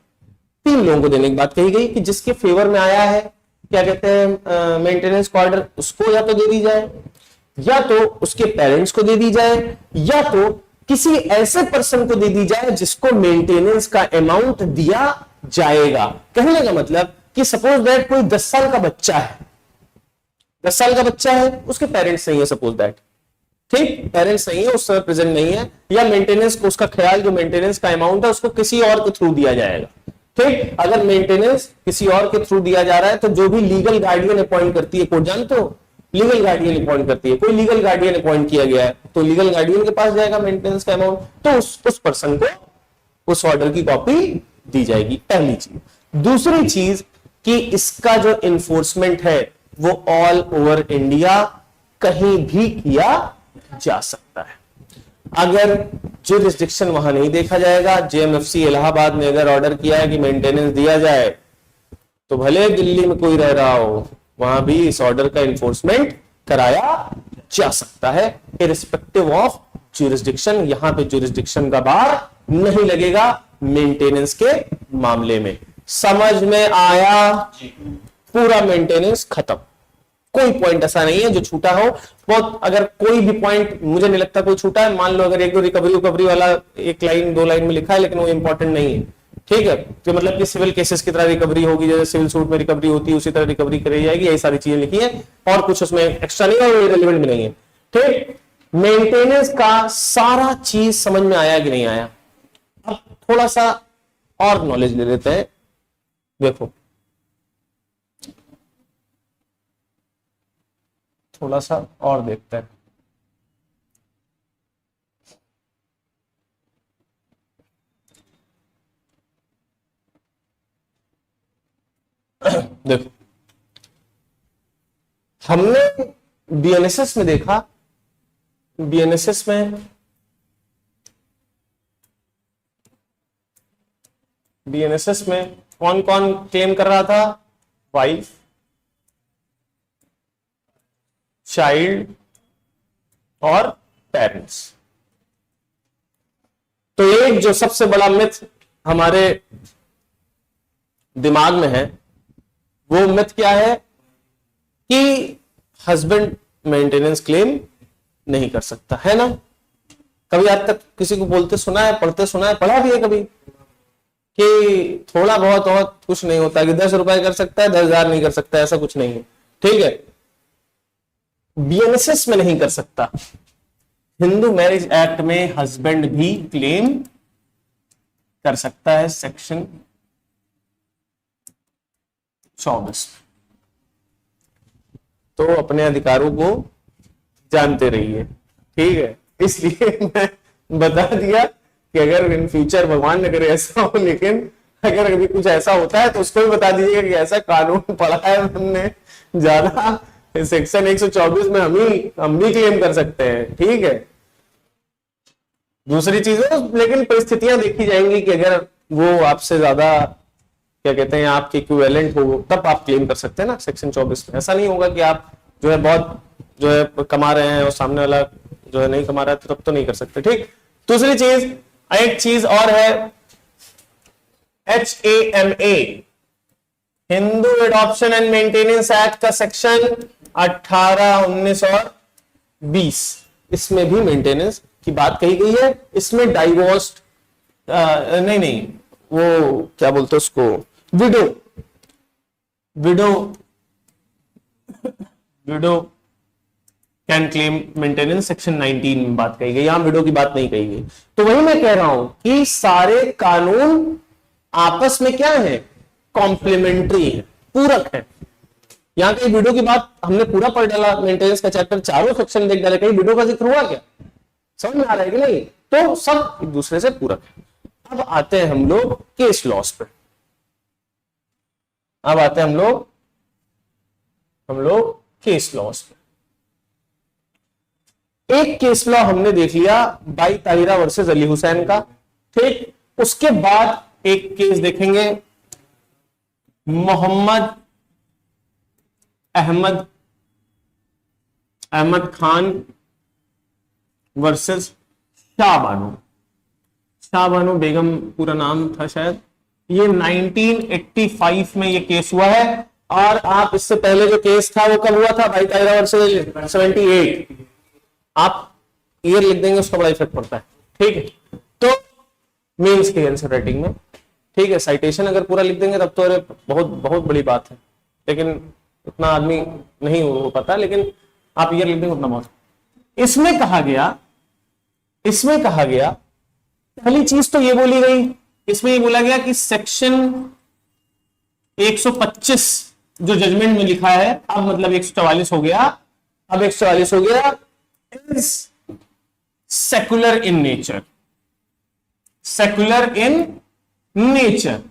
3 लोगों को देने की बात कही गई कि जिसके फेवर में आया है, क्या कहते हैं, मेंटेनेंस का ऑर्डर, उसको या तो दे दी जाए, या तो उसके पेरेंट्स को दे दी जाए, या तो किसी ऐसे पर्सन को दे दी जाए जिसको मेंटेनेंस का अमाउंट दिया जाएगा। कहने का मतलब कि सपोज दैट कोई 10 साल का बच्चा है, 10 साल का बच्चा है, उसके पेरेंट्स नहीं है, सपोज दैट, ठीक, पेरेंट्स नहीं है, उस समय प्रेजेंट नहीं है, या मेंटेनेंस को, उसका ख्याल जो मेंटेनेंस का अमाउंट है उसको किसी और के थ्रू दिया जाएगा, ठीक, अगर मेंटेनेंस किसी और के थ्रू दिया जा रहा है तो जो भी लीगल गार्डियन अपॉइंट करती है, कोर्ट जानते हो, लीगल गार्डियन अपॉइंट करती है, कोई लीगल गार्डियन अपॉइंट किया गया है तो लीगल गार्डियन के पास जाएगा मेंटेनेंस का अमाउंट, तो उस पर्सन को उस ऑर्डर की कॉपी दी जाएगी। पहली चीज। दूसरी चीज कि इसका जो इन्फोर्समेंट है वो ऑल ओवर इंडिया कहीं भी किया जा सकता है। अगर जुरिस्डिक्शन वहां नहीं देखा जाएगा, जेएमएफसी इलाहाबाद ने अगर ऑर्डर किया है कि मेंटेनेंस दिया जाए तो भले दिल्ली में कोई रह रहा हो, वहां भी इस ऑर्डर का इन्फोर्समेंट कराया जा सकता है इरिस्पेक्टिव ऑफ जुरिस्डिक्शन। यहां पे जुरिस्डिक्शन का बार नहीं लगेगा मेंटेनेंस के मामले में। समझ में आया? पूरा मेंटेनेंस खत्म, कोई पॉइंट ऐसा नहीं है जो छूटा हो। बहुत अगर कोई भी पॉइंट, मुझे नहीं लगता कोई छूटा है, मान लो अगर एक दो रिकवरी वाला एक लाइन दो लाइन में लिखा है लेकिन वो इंपॉर्टेंट नहीं है, ठीक है, तो मतलब कि सिविल केसेस की तरह रिकवरी होगी, जैसे सिविल सूट में रिकवरी होती है उसी तरह रिकवरी करी जाएगी, यही सारी चीजें लिखी है और कुछ उसमें एक्स्ट्रा नहीं है और रिलेवेंट भी नहीं है। ठीक, मेंटेनेंस का सारा चीज समझ में आया कि नहीं आया? अब थोड़ा सा और नॉलेज ले लेते हैं। देखो थोड़ा सा और देखते हैं। देखो हमने बीएनएसएस में देखा, बीएनएसएस में कौन कौन क्लेम कर रहा था? वाइफ, चाइल्ड और पेरेंट्स। तो एक जो सबसे बड़ा मिथ हमारे दिमाग में है वो मिथ क्या है कि हस्बैंड मेंटेनेंस क्लेम नहीं कर सकता, है ना? कभी आज तक किसी को बोलते सुना है, पढ़ते सुना है, पढ़ा भी है कभी कि थोड़ा बहुत और कुछ नहीं होता, कि 10 रुपए कर सकता है 10,000 नहीं कर सकता, ऐसा कुछ नहीं है। ठीक है, बीएनएसएस में नहीं कर सकता। हिंदू मैरिज एक्ट में हस्बैंड भी क्लेम कर सकता है, सेक्शन 24। तो अपने अधिकारों को जानते रहिए, ठीक है। इसलिए मैं बता दिया कि अगर इन फ्यूचर भगवान न करे ऐसा हो, लेकिन अगर कभी कुछ ऐसा होता है तो उसको भी बता दीजिएगा कि ऐसा कानून पढ़ा है हमने, ज्यादा सेक्शन 124 में हम भी क्लेम कर सकते हैं, ठीक है। दूसरी चीज है, लेकिन परिस्थितियां देखी जाएंगी कि अगर वो आपसे ज्यादा क्या कहते हैं आपके इक्विवेलेंट हो तब आप क्लेम कर सकते हैं ना सेक्शन 24 में। ऐसा नहीं होगा कि आप जो है बहुत जो है कमा रहे हैं और सामने वाला जो है नहीं कमा रहा है, तब तो नहीं कर सकते, ठीक। दूसरी चीज, एक चीज और है, HAMA Hindu adoption and maintenance act का सेक्शन 18, 19 और 20, इसमें भी मेंटेनेंस की बात कही गई है। इसमें डाइवोर्स नहीं वो क्या बोलते हैं उसको, window can claim maintenance, section 19 में बात कही गई, यहां विडो की बात नहीं कही गई। तो वही मैं कह रहा हूं कि सारे कानून आपस में क्या है, कॉम्प्लीमेंट्री है, पूरक है। यहां कहीं विडो की बात हमने पूरा पढ़ डाला, मेंटेनेंस का चैप्टर चारों सेक्शन देख डाले, कहीं विडो का जिक्र हुआ क्या? समझ में आ रहा है कि नहीं? तो सब एक दूसरे से पूरक है। अब आते हैं हम लोग केस लॉस पे, अब आते हैं हम लोग केस लॉस पे। एक केस लॉ हमने देख लिया बाई ताहिरा वर्सेस अली हुसैन का, ठीक। उसके बाद एक केस देखेंगे मोहम्मद अहमद खान वर्सेस शाहबानो बेगम पूरा नाम था शायद। ये 1985 में ये केस हुआ है, और आप इससे पहले जो केस था वो कब हुआ था? भाई ताहिरा वर्सेस 78। आप ईयर लिख देंगे, उसका बड़ा इफेक्ट पड़ता है, ठीक है। तो मेंस के आंसर राइटिंग में, ठीक है, साइटेशन अगर पूरा लिख देंगे तब तो अरे बहुत बहुत बड़ी बात है, लेकिन उतना आदमी नहीं हो पाता, लेकिन आप ईयर लिख देंगे उतना बहुत। इसमें कहा गया पहली चीज तो ये बोली गई इसमें ये बोला गया कि सेक्शन 125 जो जजमेंट में लिखा है, अब मतलब 144 हो गया, अब 144 हो गया, is secular in nature, secular in nature.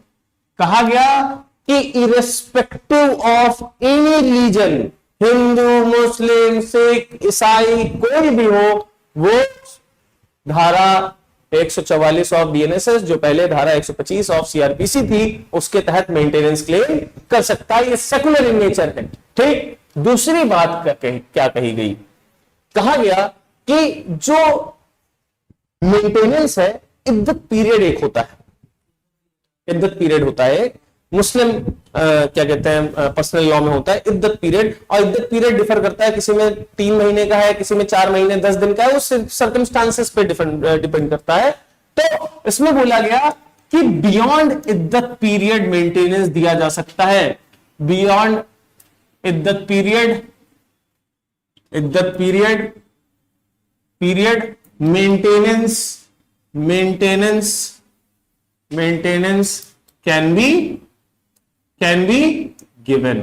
कहा गया कि irrespective of any religion, Hindu, Muslim, Sikh, ईसाई, कोई भी हो, वो धारा 144 ऑफ बीएनएसएस, जो पहले धारा 125 ऑफ सीआरपीसी थी, उसके तहत मेंटेनेंस क्लेम कर सकता है। ये सेकुलर इन नेचर है। ठीक, दूसरी बात क्या कही गई? कहा गया कि जो मेंटेनेंस है, इद्दत पीरियड एक होता है, इद्दत पीरियड होता है। मुस्लिम क्या कहते हैं, पर्सनल लॉ में होता है इद्दत पीरियड, और इद्दत पीरियड डिफर करता है, किसी में 3 महीने का है, किसी में 4 महीने 10 दिन का है, उस सर्कमस्टांसेस पे डिपेंड करता है। तो इसमें बोला गया कि बियॉन्ड इद्दत पीरियड मेंटेनेंस दिया जा सकता है। Beyond iddat period, iddat period, period maintenance, maintenance can be given.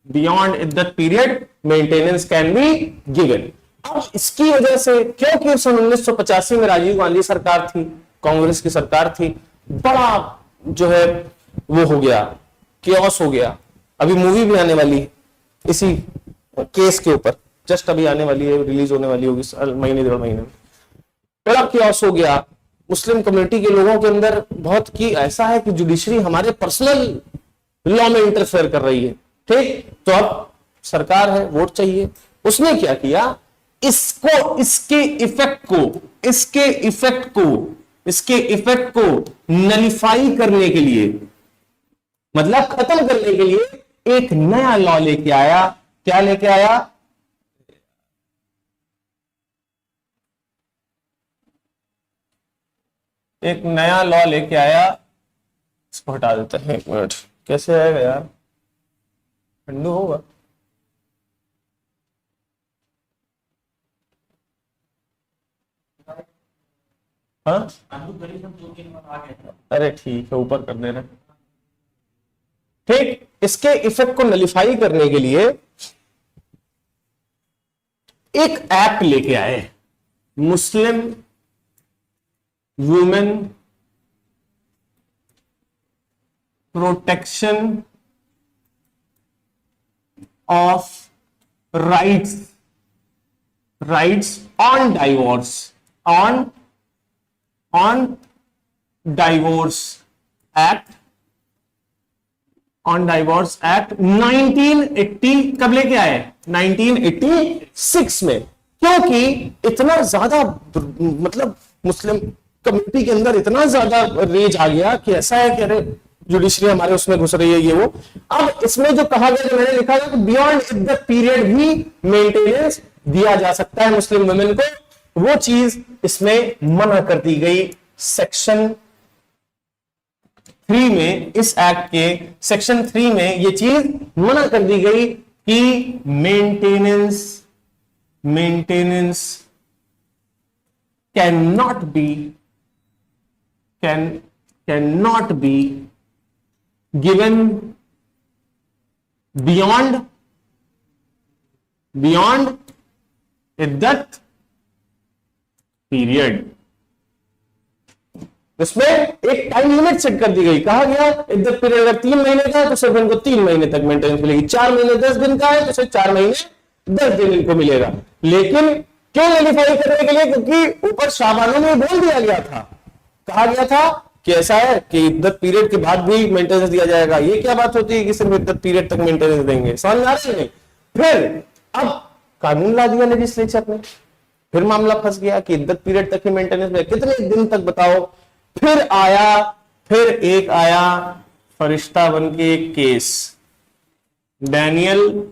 Beyond iddat period maintenance can be given. अब इसकी वजह से, क्योंकि सन 1985 में राजीव गांधी सरकार थी, कांग्रेस की सरकार थी, बड़ा जो है वो हो गया, केओस हो गया। अभी मूवी भी आने वाली है इसी केस के ऊपर, जस्ट अभी आने वाली है, रिलीज होने वाली होगी महीने 1.5 महीने में। बड़ा केओस हो गया मुस्लिम कम्युनिटी के लोगों के अंदर बहुत, कि ऐसा है कि जुडिशरी हमारे पर्सनल लॉ में इंटरफेयर कर रही है। ठीक, तो अब सरकार है, वोट चाहिए। उसने क्या किया, इसको, इसके इफेक्ट को नलिफाई करने के लिए, मतलब खत्म करने के लिए एक नया लॉ लेके आया। क्या लेके आया? एक नया लॉ लेके आया। इसको हटा देते हैं, 1 मिनट। कैसे आएगा यार, ठंडू होगा। हाँ, अरे ठीक है, ऊपर कर दे रहे। ठीक, इसके इफेक्ट को नलिफाई करने के लिए एक एक्ट लेके आए, Muslim women protection of rights on divorce, on divorce act, 1980। कब लेके आए? 1986 में। क्योंकि इतना ज्यादा, मतलब मुस्लिम कम्युनिटी के अंदर इतना ज्यादा रेज आ गया कि ऐसा है कि अरे जुडिशरी हमारे उसमें घुस रही है, ये वो। अब इसमें जो कहा गया, जो मैंने लिखा है कि बियॉन्ड इद्दत पीरियड भी मेंटेनेंस दिया जा सकता है मुस्लिम वुमेन को, वो चीज इसमें मना कर दी गई। सेक्शन 3 में, इस एक्ट के सेक्शन 3 में ये चीज मना कर दी गई कि maintenance cannot be given beyond iddat period. उसमें एक टाइम लिमिट सेट कर दी गई। कहा गया इद्दत पीरियड अगर 3 महीने का है तो सिर्फ इनको 3 महीने तक मेंटेनेंस मिलेगी, 4 महीने 10 दिन का है तो सिर्फ 4 महीने 10 दिन इनको मिलेगा। लेकिन क्यों नलिफाई करने के लिए? क्योंकि ऊपर शाबानों में बोल दिया गया था, कहा गया था कि ऐसा है कि इद्दत पीरियड के बाद भी मेंटेनेंस दिया जाएगा। ये क्या बात होती है कि सिर्फ इद्दत पीरियड तक मेंटेनेंस देंगे? समझ में आ रही है? फिर अब कानून ला दिया लेजिस्लेचर ने, फिर मामला फंस गया कि इद्दत पीरियड तक ही मेंटेनेंस में, कितने दिन तक बताओ। फिर एक आया फरिश्ता बन के एक case, Daniel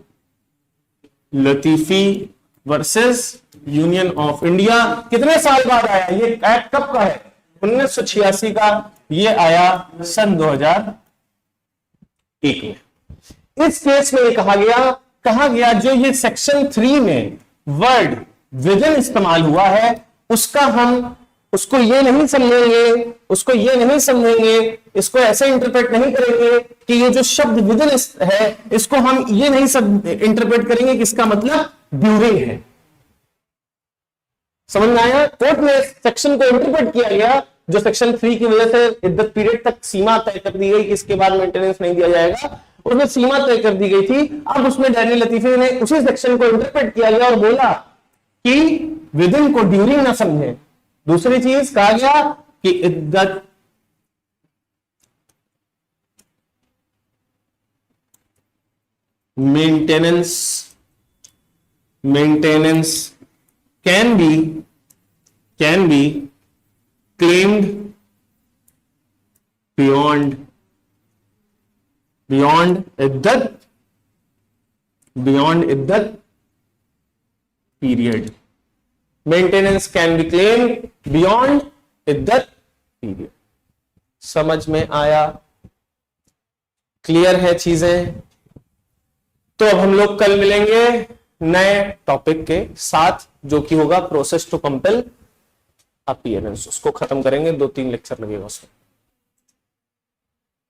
Latifi versus union of India. कितने साल बाद आया ये एक्ट? कब का है? 1986 का। ये आया सन 2001 में। इस केस में कहा गया जो ये सेक्शन 3 में वर्ड विजन इस्तेमाल हुआ है, उसको ये नहीं समझेंगे, उसको ये नहीं समझेंगे, इसको ऐसे इंटरप्रेट नहीं करेंगे कि ये जो शब्द विदिन है इसको हम ये नहीं सब इंटरप्रेट करेंगे कि इसका मतलब ड्यूरिंग है। समझ में आया? कोर्ट में सेक्शन को इंटरप्रेट किया गया जो सेक्शन 3 की वजह से इद्दत पीरियड तक सीमा तय कर दी गई कि इसके बाद मेंटेनेंस नहीं दिया जाएगा, उसमें सीमा तय कर दी गई थी। अब उसमें डैनियल लतीफी ने उसी सेक्शन को इंटरप्रेट किया गया और बोला कि विदिन को ड्यूरिंग ना समझे। दूसरी चीज कहा गया कि इद्दत maintenance can be claimed beyond iddat period. Maintenance can be claimed beyond iddat period. समझ में आया? क्लियर है चीजें? तो अब हम लोग कल मिलेंगे नए टॉपिक के साथ जो कि होगा प्रोसेस टू कंपेल अपीयरेंस। उसको खत्म करेंगे, 2-3 लेक्चर लगेगा उसमें।